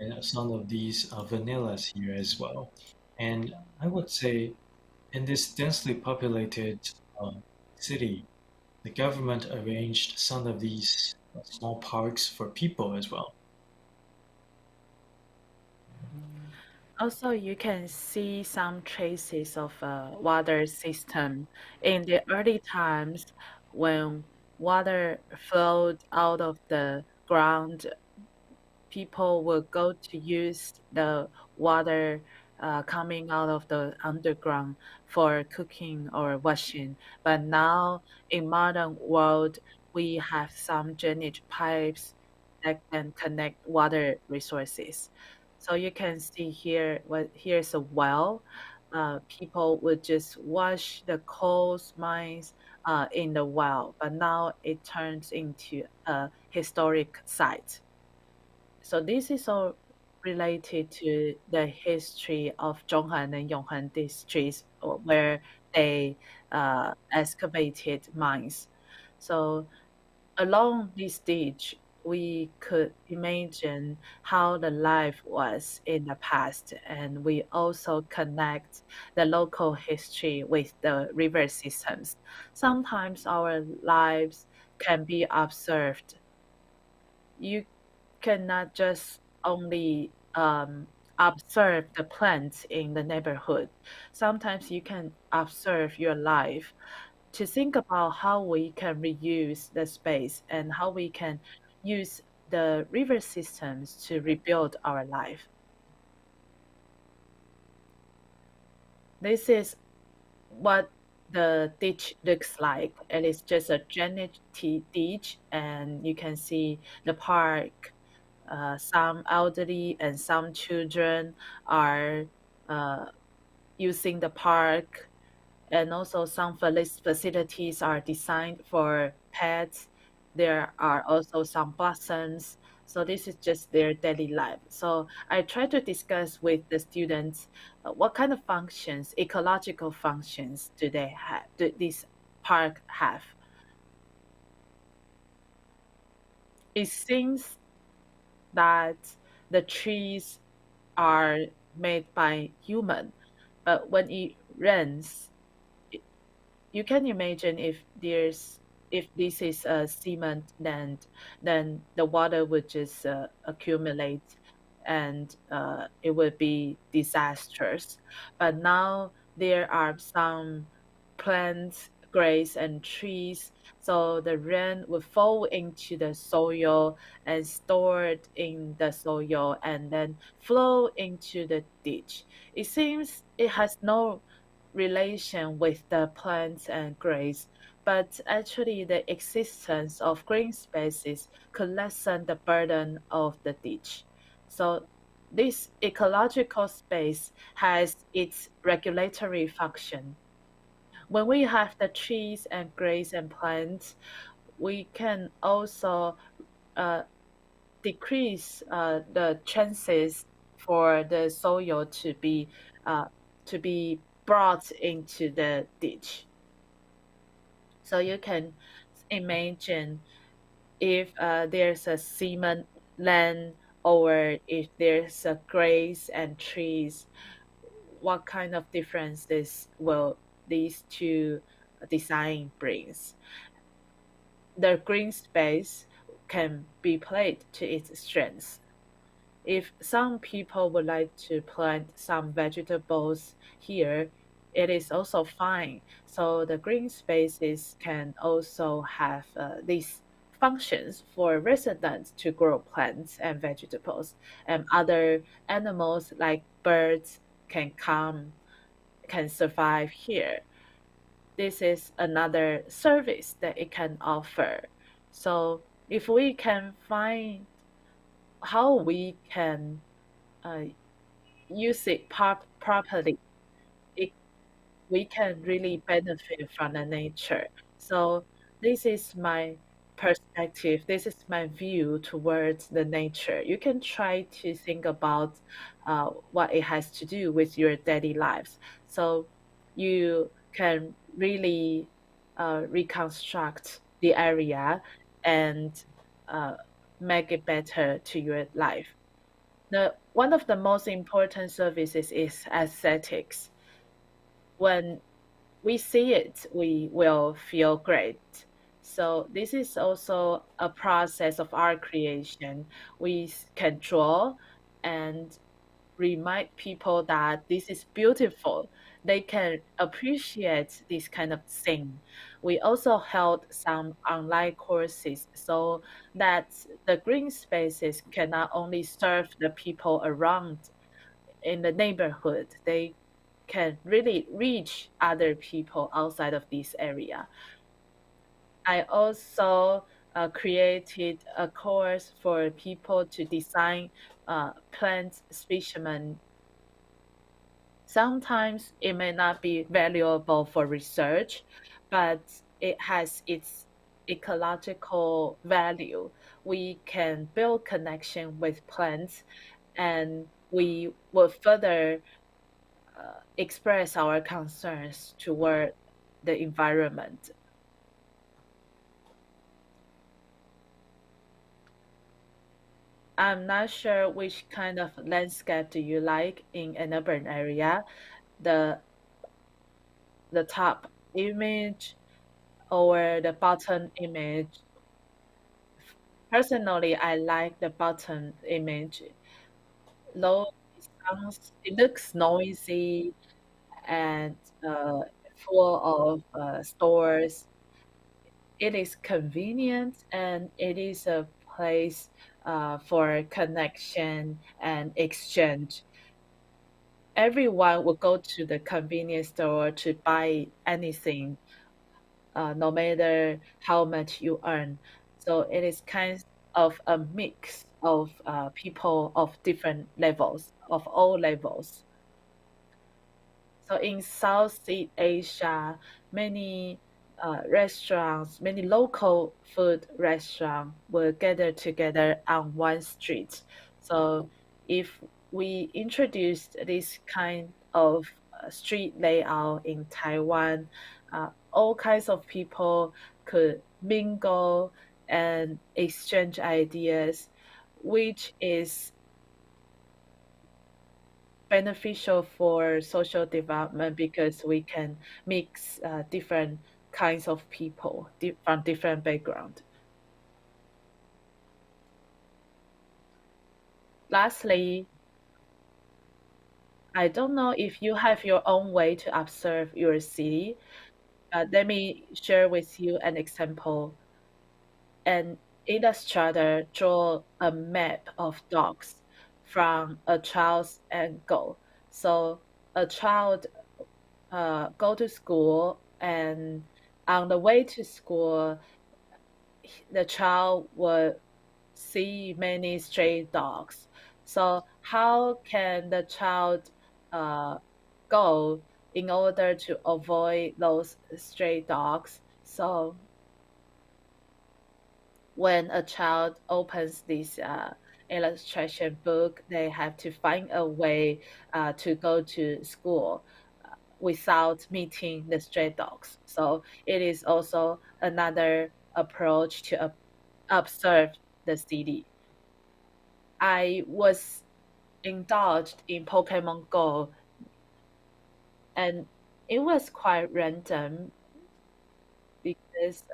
and some of these vanillas here as well. And I would say in this densely populated city, the government arranged some of these small parks for people as well. Also, you can see some traces of a water system. In the early times, when water flowed out of the ground, people would go to use the water coming out of the underground for cooking or washing. But now, in modern world, we have some drainage pipes that can connect water resources. So you can see here, here's a well. People would just wash the coal mines in the well, but now it turns into a historic site. So this is all related to the history of Zhonghan and Yonghan districts, where they excavated mines. So along this stage, we could imagine how the life was in the past, and we also connect the local history with the river systems. Sometimes our lives can be observed. You cannot just only observe the plants in the neighborhood. Sometimes you can observe your life to think about how we can reuse the space and how we can use the river systems to rebuild our life. This is what the ditch looks like. It is just a drainage ditch, and you can see the park. Some elderly and some children are using the park. And also some facilities are designed for pets. There are also some blossoms. So this is just their daily life. So I try to discuss with the students what kind of functions, ecological functions do they have, do this park have. It seems that the trees are made by human, but when it rains, you can imagine if this is a cement land, then the water would just accumulate and it would be disastrous. But now there are some plants, grass, and trees, so the rain will fall into the soil and stored in the soil and then flow into the ditch. It seems it has no relation with the plants and grass, but actually the existence of green spaces could lessen the burden of the ditch. So this ecological space has its regulatory function. When we have the trees and grass and plants, we can also uh, decrease the chances for the soil uh, to be brought into the ditch. So you can imagine if there's a cement land or if there's a grass and trees, what kind of differences will these two design brings? The green space can be played to its strengths. If some people would like to plant some vegetables here, it is also fine. So the green spaces can also have these functions for residents to grow plants and vegetables, and other animals like birds can survive here. This is another service that it can offer. So if we can find how we can uh, use it properly, it, we can really benefit from the nature. So this is my perspective. This is my view towards the nature. You can try to think about what it has to do with your daily lives. So you can really reconstruct the area and uh, make it better to your life. One of the most important services is aesthetics. When we see it, we will feel great. So this is also a process of art creation. Can draw and remind people that this is beautiful. They can appreciate this kind of thing. We also held some online courses so that the green spaces can not only serve the people around in the neighborhood, they can really reach other people outside of this area. I also created a course for people to design plant specimen. Sometimes it may not be valuable for research, but it has its ecological value. We can build connection with plants and we will further express our concerns toward the environment. I'm not sure which kind of landscape do you like in an urban area, the the top image or the bottom image. Personally, I like the bottom image. Though it looks noisy and uh, full of stores, it is convenient and it is a place for connection and exchange. Everyone will go to the convenience store to buy anything, no matter how much you earn. So it is kind of a mix of people of different levels, of all levels. So in Southeast Asia, many restaurants, many local food restaurants will gather together on one street. So if we introduced this kind of street layout in Taiwan, all kinds of people could mingle and exchange ideas, which is beneficial for social development because we can mix different kinds of people from different background. Lastly, I don't know if you have your own way to observe your city, but let me share with you an example. An illustrator draw a map of dogs from a child's angle. So a child go to school, and on the way to school, the child will see many stray dogs. So how can the child go in order to avoid those stray dogs? So when a child opens this illustration book, they have to find a way to go to school without meeting the stray dogs. So it is also another approach to observe the city. I was indulged in Pokemon Go, and it was quite random because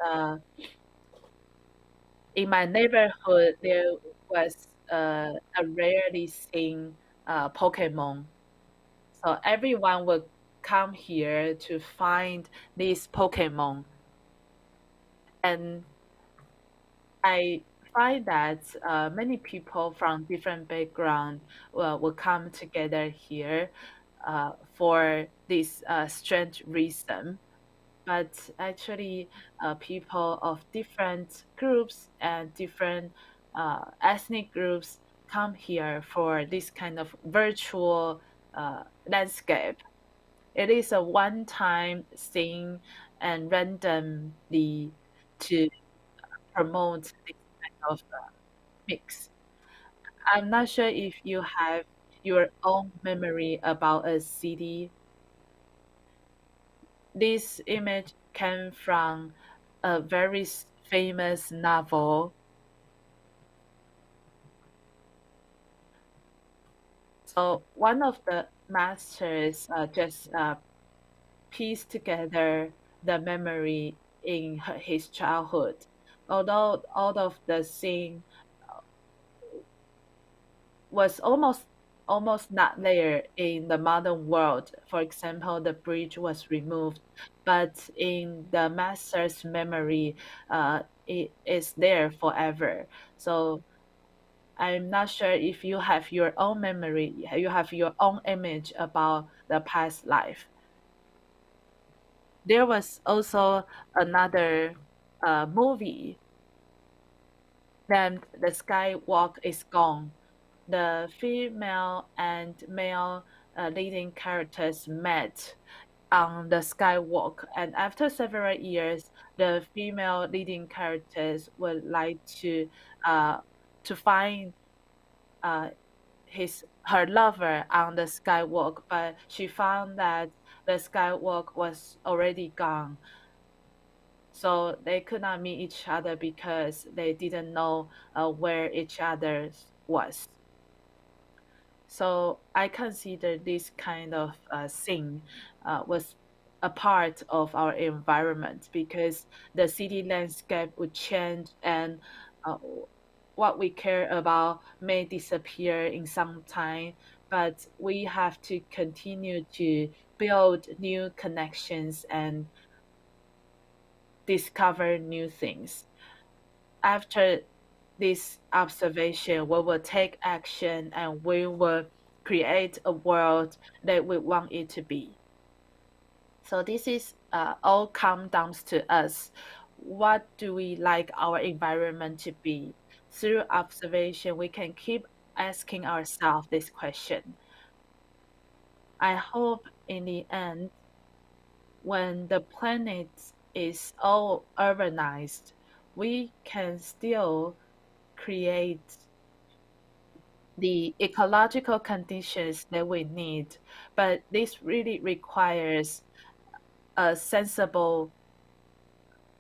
in my neighborhood there was a rarely seen Pokemon. So everyone would come here to find these Pokemon. And I find that many people from different backgrounds will come together here for this strange reason. But actually, people of different groups and different ethnic groups come here for this kind of virtual landscape. It is a one-time thing and randomly to promote this kind of mix. I'm not sure if you have your own memory about a city. This image came from a very famous novel. So one of the masters just pieced together the memory in his childhood. Although all of the scene was almost not there in the modern world. For example, the bridge was removed, but in the master's memory, it is there forever. So I'm not sure if you have your own memory, you have your own image about the past life. There was also another movie named The Skywalk is Gone. The female and male leading characters met on the skywalk, and after several years, the female leading characters would like to find uh, her lover on the skywalk, but she found that the skywalk was already gone. So they could not meet each other because they didn't know where each other was. So I consider this kind of thing was a part of our environment because the city landscape would change, and uh, what we care about may disappear in some time, but we have to continue to build new connections and discover new things. After this observation, we will take action and we will create a world that we want it to be. So this is all come down to us. What do we like our environment to be? Through observation, we can keep asking ourselves this question. I hope in the end, when the planet is all urbanized, we can still create the ecological conditions that we need, but this really requires a sensible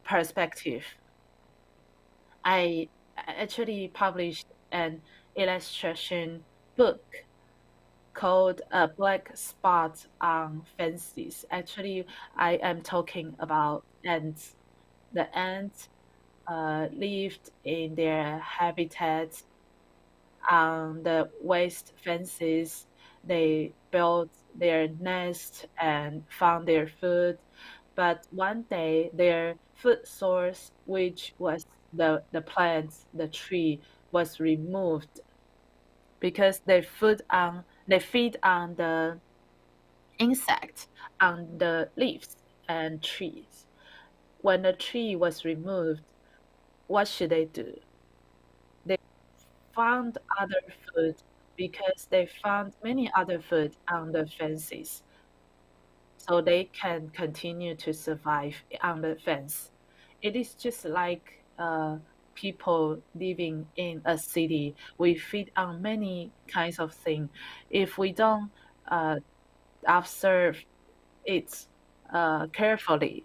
perspective. I actually published an illustration book called Black Spot on Fences. Actually, I am talking about ants. The ants lived in their habitats on the waste fences. They built their nest and found their food. But one day, their food source, which was the plants, the tree, was removed because they feed on the insects on the leaves and trees. When the tree was removed, what should they do? They found other food because they found many other food on the fences, so they can continue to survive on the fence. It is just like people living in a city. We feed on many kinds of things. If we don't uh, observe it carefully,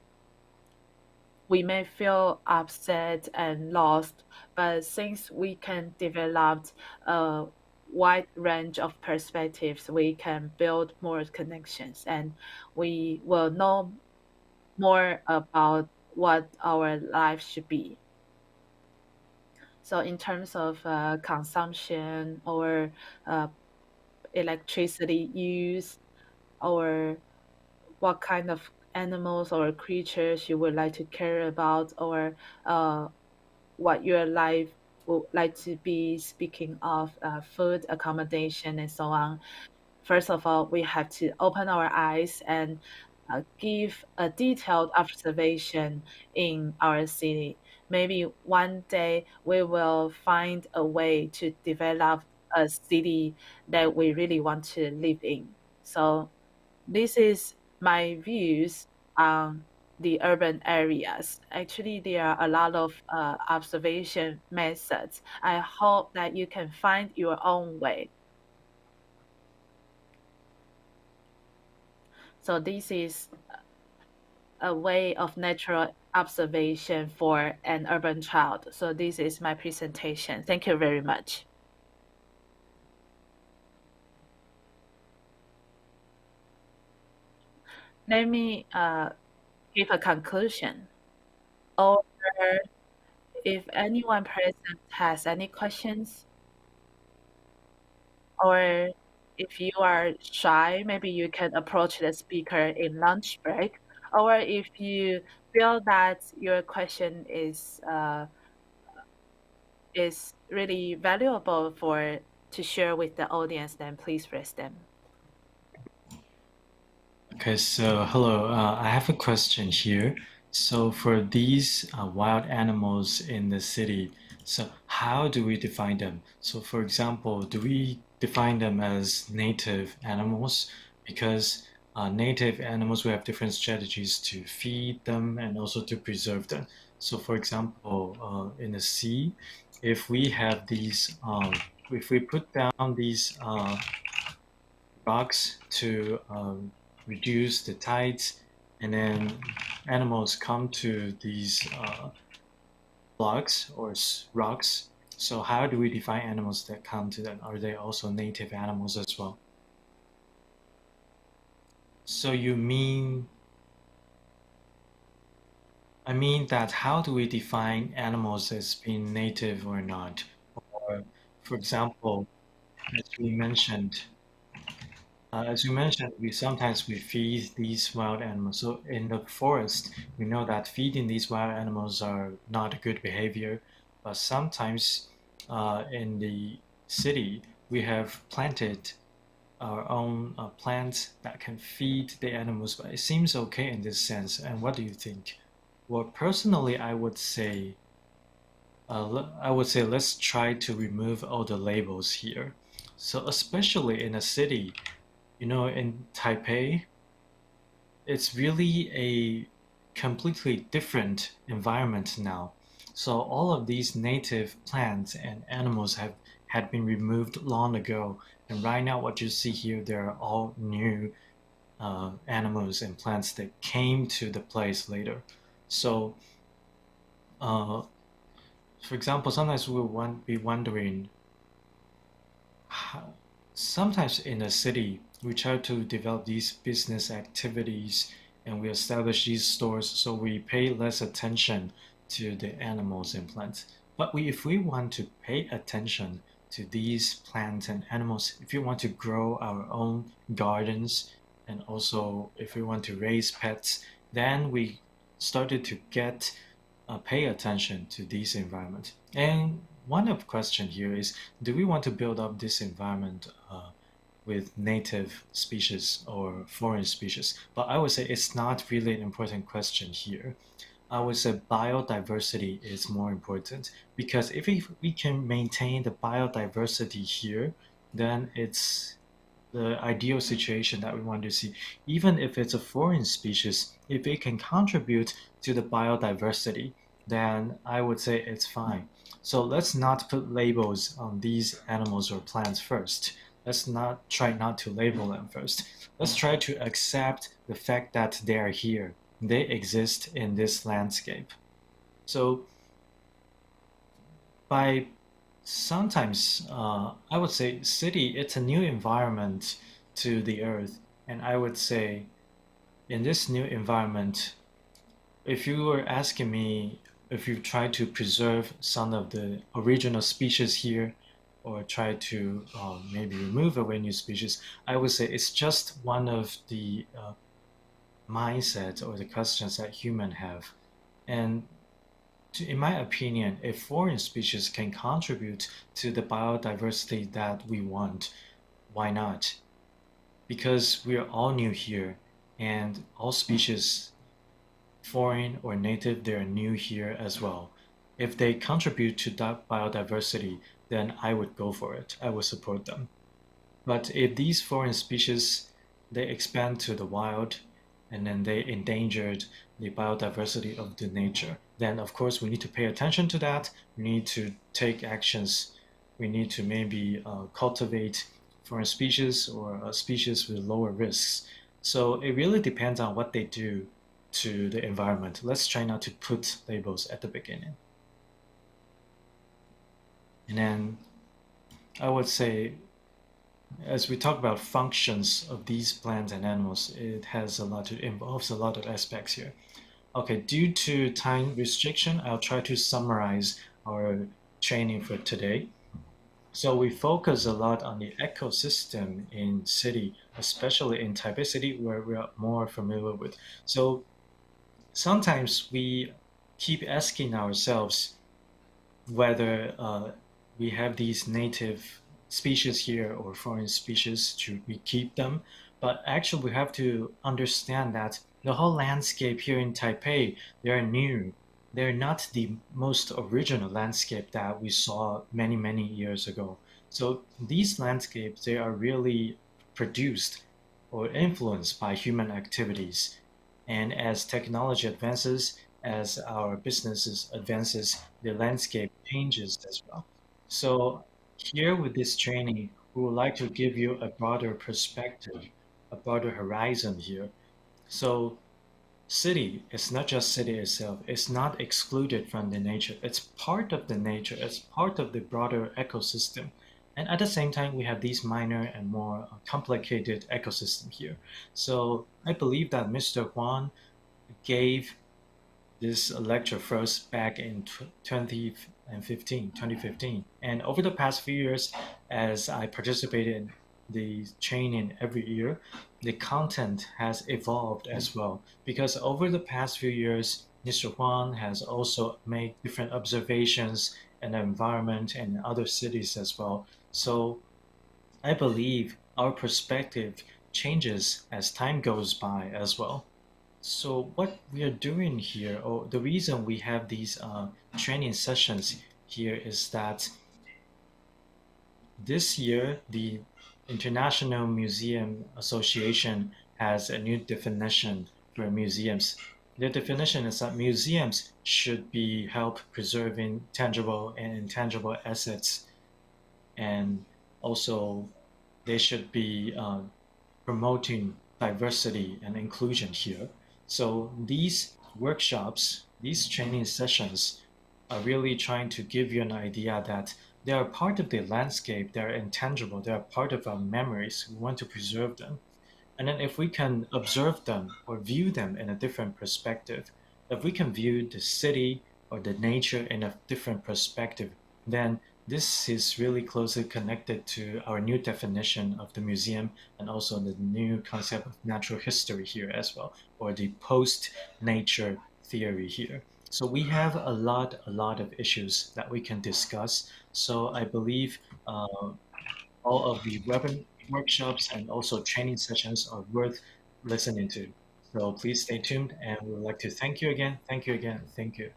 we may feel upset and lost, but since we can develop a wide range of perspectives, we can build more connections and we will know more about what our life should be. So, in terms of consumption or uh, electricity use, or what kind of animals or creatures you would like to care about, or what your life would like to be, speaking of food, accommodation, and so on. First of all, we have to open our eyes and give a detailed observation in our city. Maybe one day we will find a way to develop a city that we really want to live in. So this is my views on the urban areas. Actually, there are a lot of observation methods. I hope that you can find your own way. So this is a way of natural observation for an urban child. So this is my presentation. Thank you very much. Let me give a conclusion. Or if anyone present has any questions, or if you are shy, maybe you can approach the speaker in lunch break. Or if you feel that your question is really valuable for to share with the audience, then please raise them. Okay, so hello. I have a question here. So for these wild animals in the city, so how do we define them? So for example, do we define them as native animals? Because native animals, we have different strategies to feed them and also to preserve them. So for example, in the sea, if we have these, if we put down these rocks to reduce the tides, and then animals come to these blocks or rocks. So how do we define animals that come to them? Are they also native animals as well? So you mean, I mean that how do we define animals as being native or not? Or, for example, as we mentioned, we sometimes we feed these wild animals. So in the forest, we know that feeding these wild animals are not a good behavior. But sometimes in the city, we have planted our own plants that can feed the animals. But it seems okay in this sense. And what do you think? Well, personally, I would say let's try to remove all the labels here. So especially in a city, in Taipei, it's really a completely different environment now. So all of these native plants and animals had been removed long ago, and right now what you see here, they're all new animals and plants that came to the place later. So, for example, sometimes we'll be wondering, sometimes in a city, we try to develop these business activities and we establish these stores, so we pay less attention to the animals and plants. But if we want to pay attention to these plants and animals, if we want to grow our own gardens, and also if we want to raise pets, then we started to pay attention to these environments. And one of the question here is, do we want to build up this environment with native species or foreign species? But I would say it's not really an important question here. I would say biodiversity is more important, because if we can maintain the biodiversity here, then it's the ideal situation that we want to see. Even if it's a foreign species, if it can contribute to the biodiversity, then I would say it's fine. So let's not put labels on these animals or plants first. Let's try not to label them first. Let's try to accept the fact that they are here. They exist in this landscape. So by sometimes, I would say city, it's a new environment to the earth. And I would say in this new environment, if you were asking me if you try to preserve some of the original species here or try to maybe remove away new species, I would say it's just one of the mindsets or the questions that humans have. And in my opinion, if foreign species can contribute to the biodiversity that we want, why not? Because we are all new here, and all species, foreign or native, they're new here as well. If they contribute to that biodiversity, then I would go for it. I would support them. But if these foreign species, they expand to the wild, and then they endangered the biodiversity of the nature, then of course we need to pay attention to that. We need to take actions. We need to maybe cultivate foreign species or species with lower risks. So it really depends on what they do to the environment. Let's try not to put labels at the beginning. And then I would say, as we talk about functions of these plants and animals, it involves a lot of aspects here. Okay, due to time restriction, I'll try to summarize our training for today. So we focus a lot on the ecosystem in city, especially in Taipei City, where we are more familiar with. So sometimes we keep asking ourselves whether we have these native species here or foreign species, should we keep them? But actually we have to understand that the whole landscape here in Taipei, they're new. They're not the most original landscape that we saw many, many years ago. So these landscapes, they are really produced or influenced by human activities. And as technology advances, as our businesses advances, the landscape changes as well. So here with this training, we would like to give you a broader perspective, a broader horizon here. So city is not just city itself. It's not excluded from the nature. It's part of the nature. It's part of the broader ecosystem. And at the same time, we have these minor and more complicated ecosystem here. So I believe that Mr. Huang gave this lecture first back in 2015. And over the past few years, as I participated in the training every year, the content has evolved as well. Because over the past few years, Mr. Huang has also made different observations in the environment and other cities as well. So I believe our perspective changes as time goes by as well. So what we are doing here, or the reason we have these training sessions here, is that this year the International Museum Association has a new definition for museums. The definition is that museums should be help preserving tangible and intangible assets, and also they should be promoting diversity and inclusion here. So these workshops, these training sessions are really trying to give you an idea that they are part of the landscape, they're intangible, they're part of our memories. We want to preserve them. And then if we can observe them or view them in a different perspective, if we can view the city or the nature in a different perspective, then this is really closely connected to our new definition of the museum and also the new concept of natural history here as well, or the post-nature theory here. So we have a lot of issues that we can discuss. So I believe all of the workshops and also training sessions are worth listening to. So please stay tuned, and we would like to thank you again, thank you again, thank you.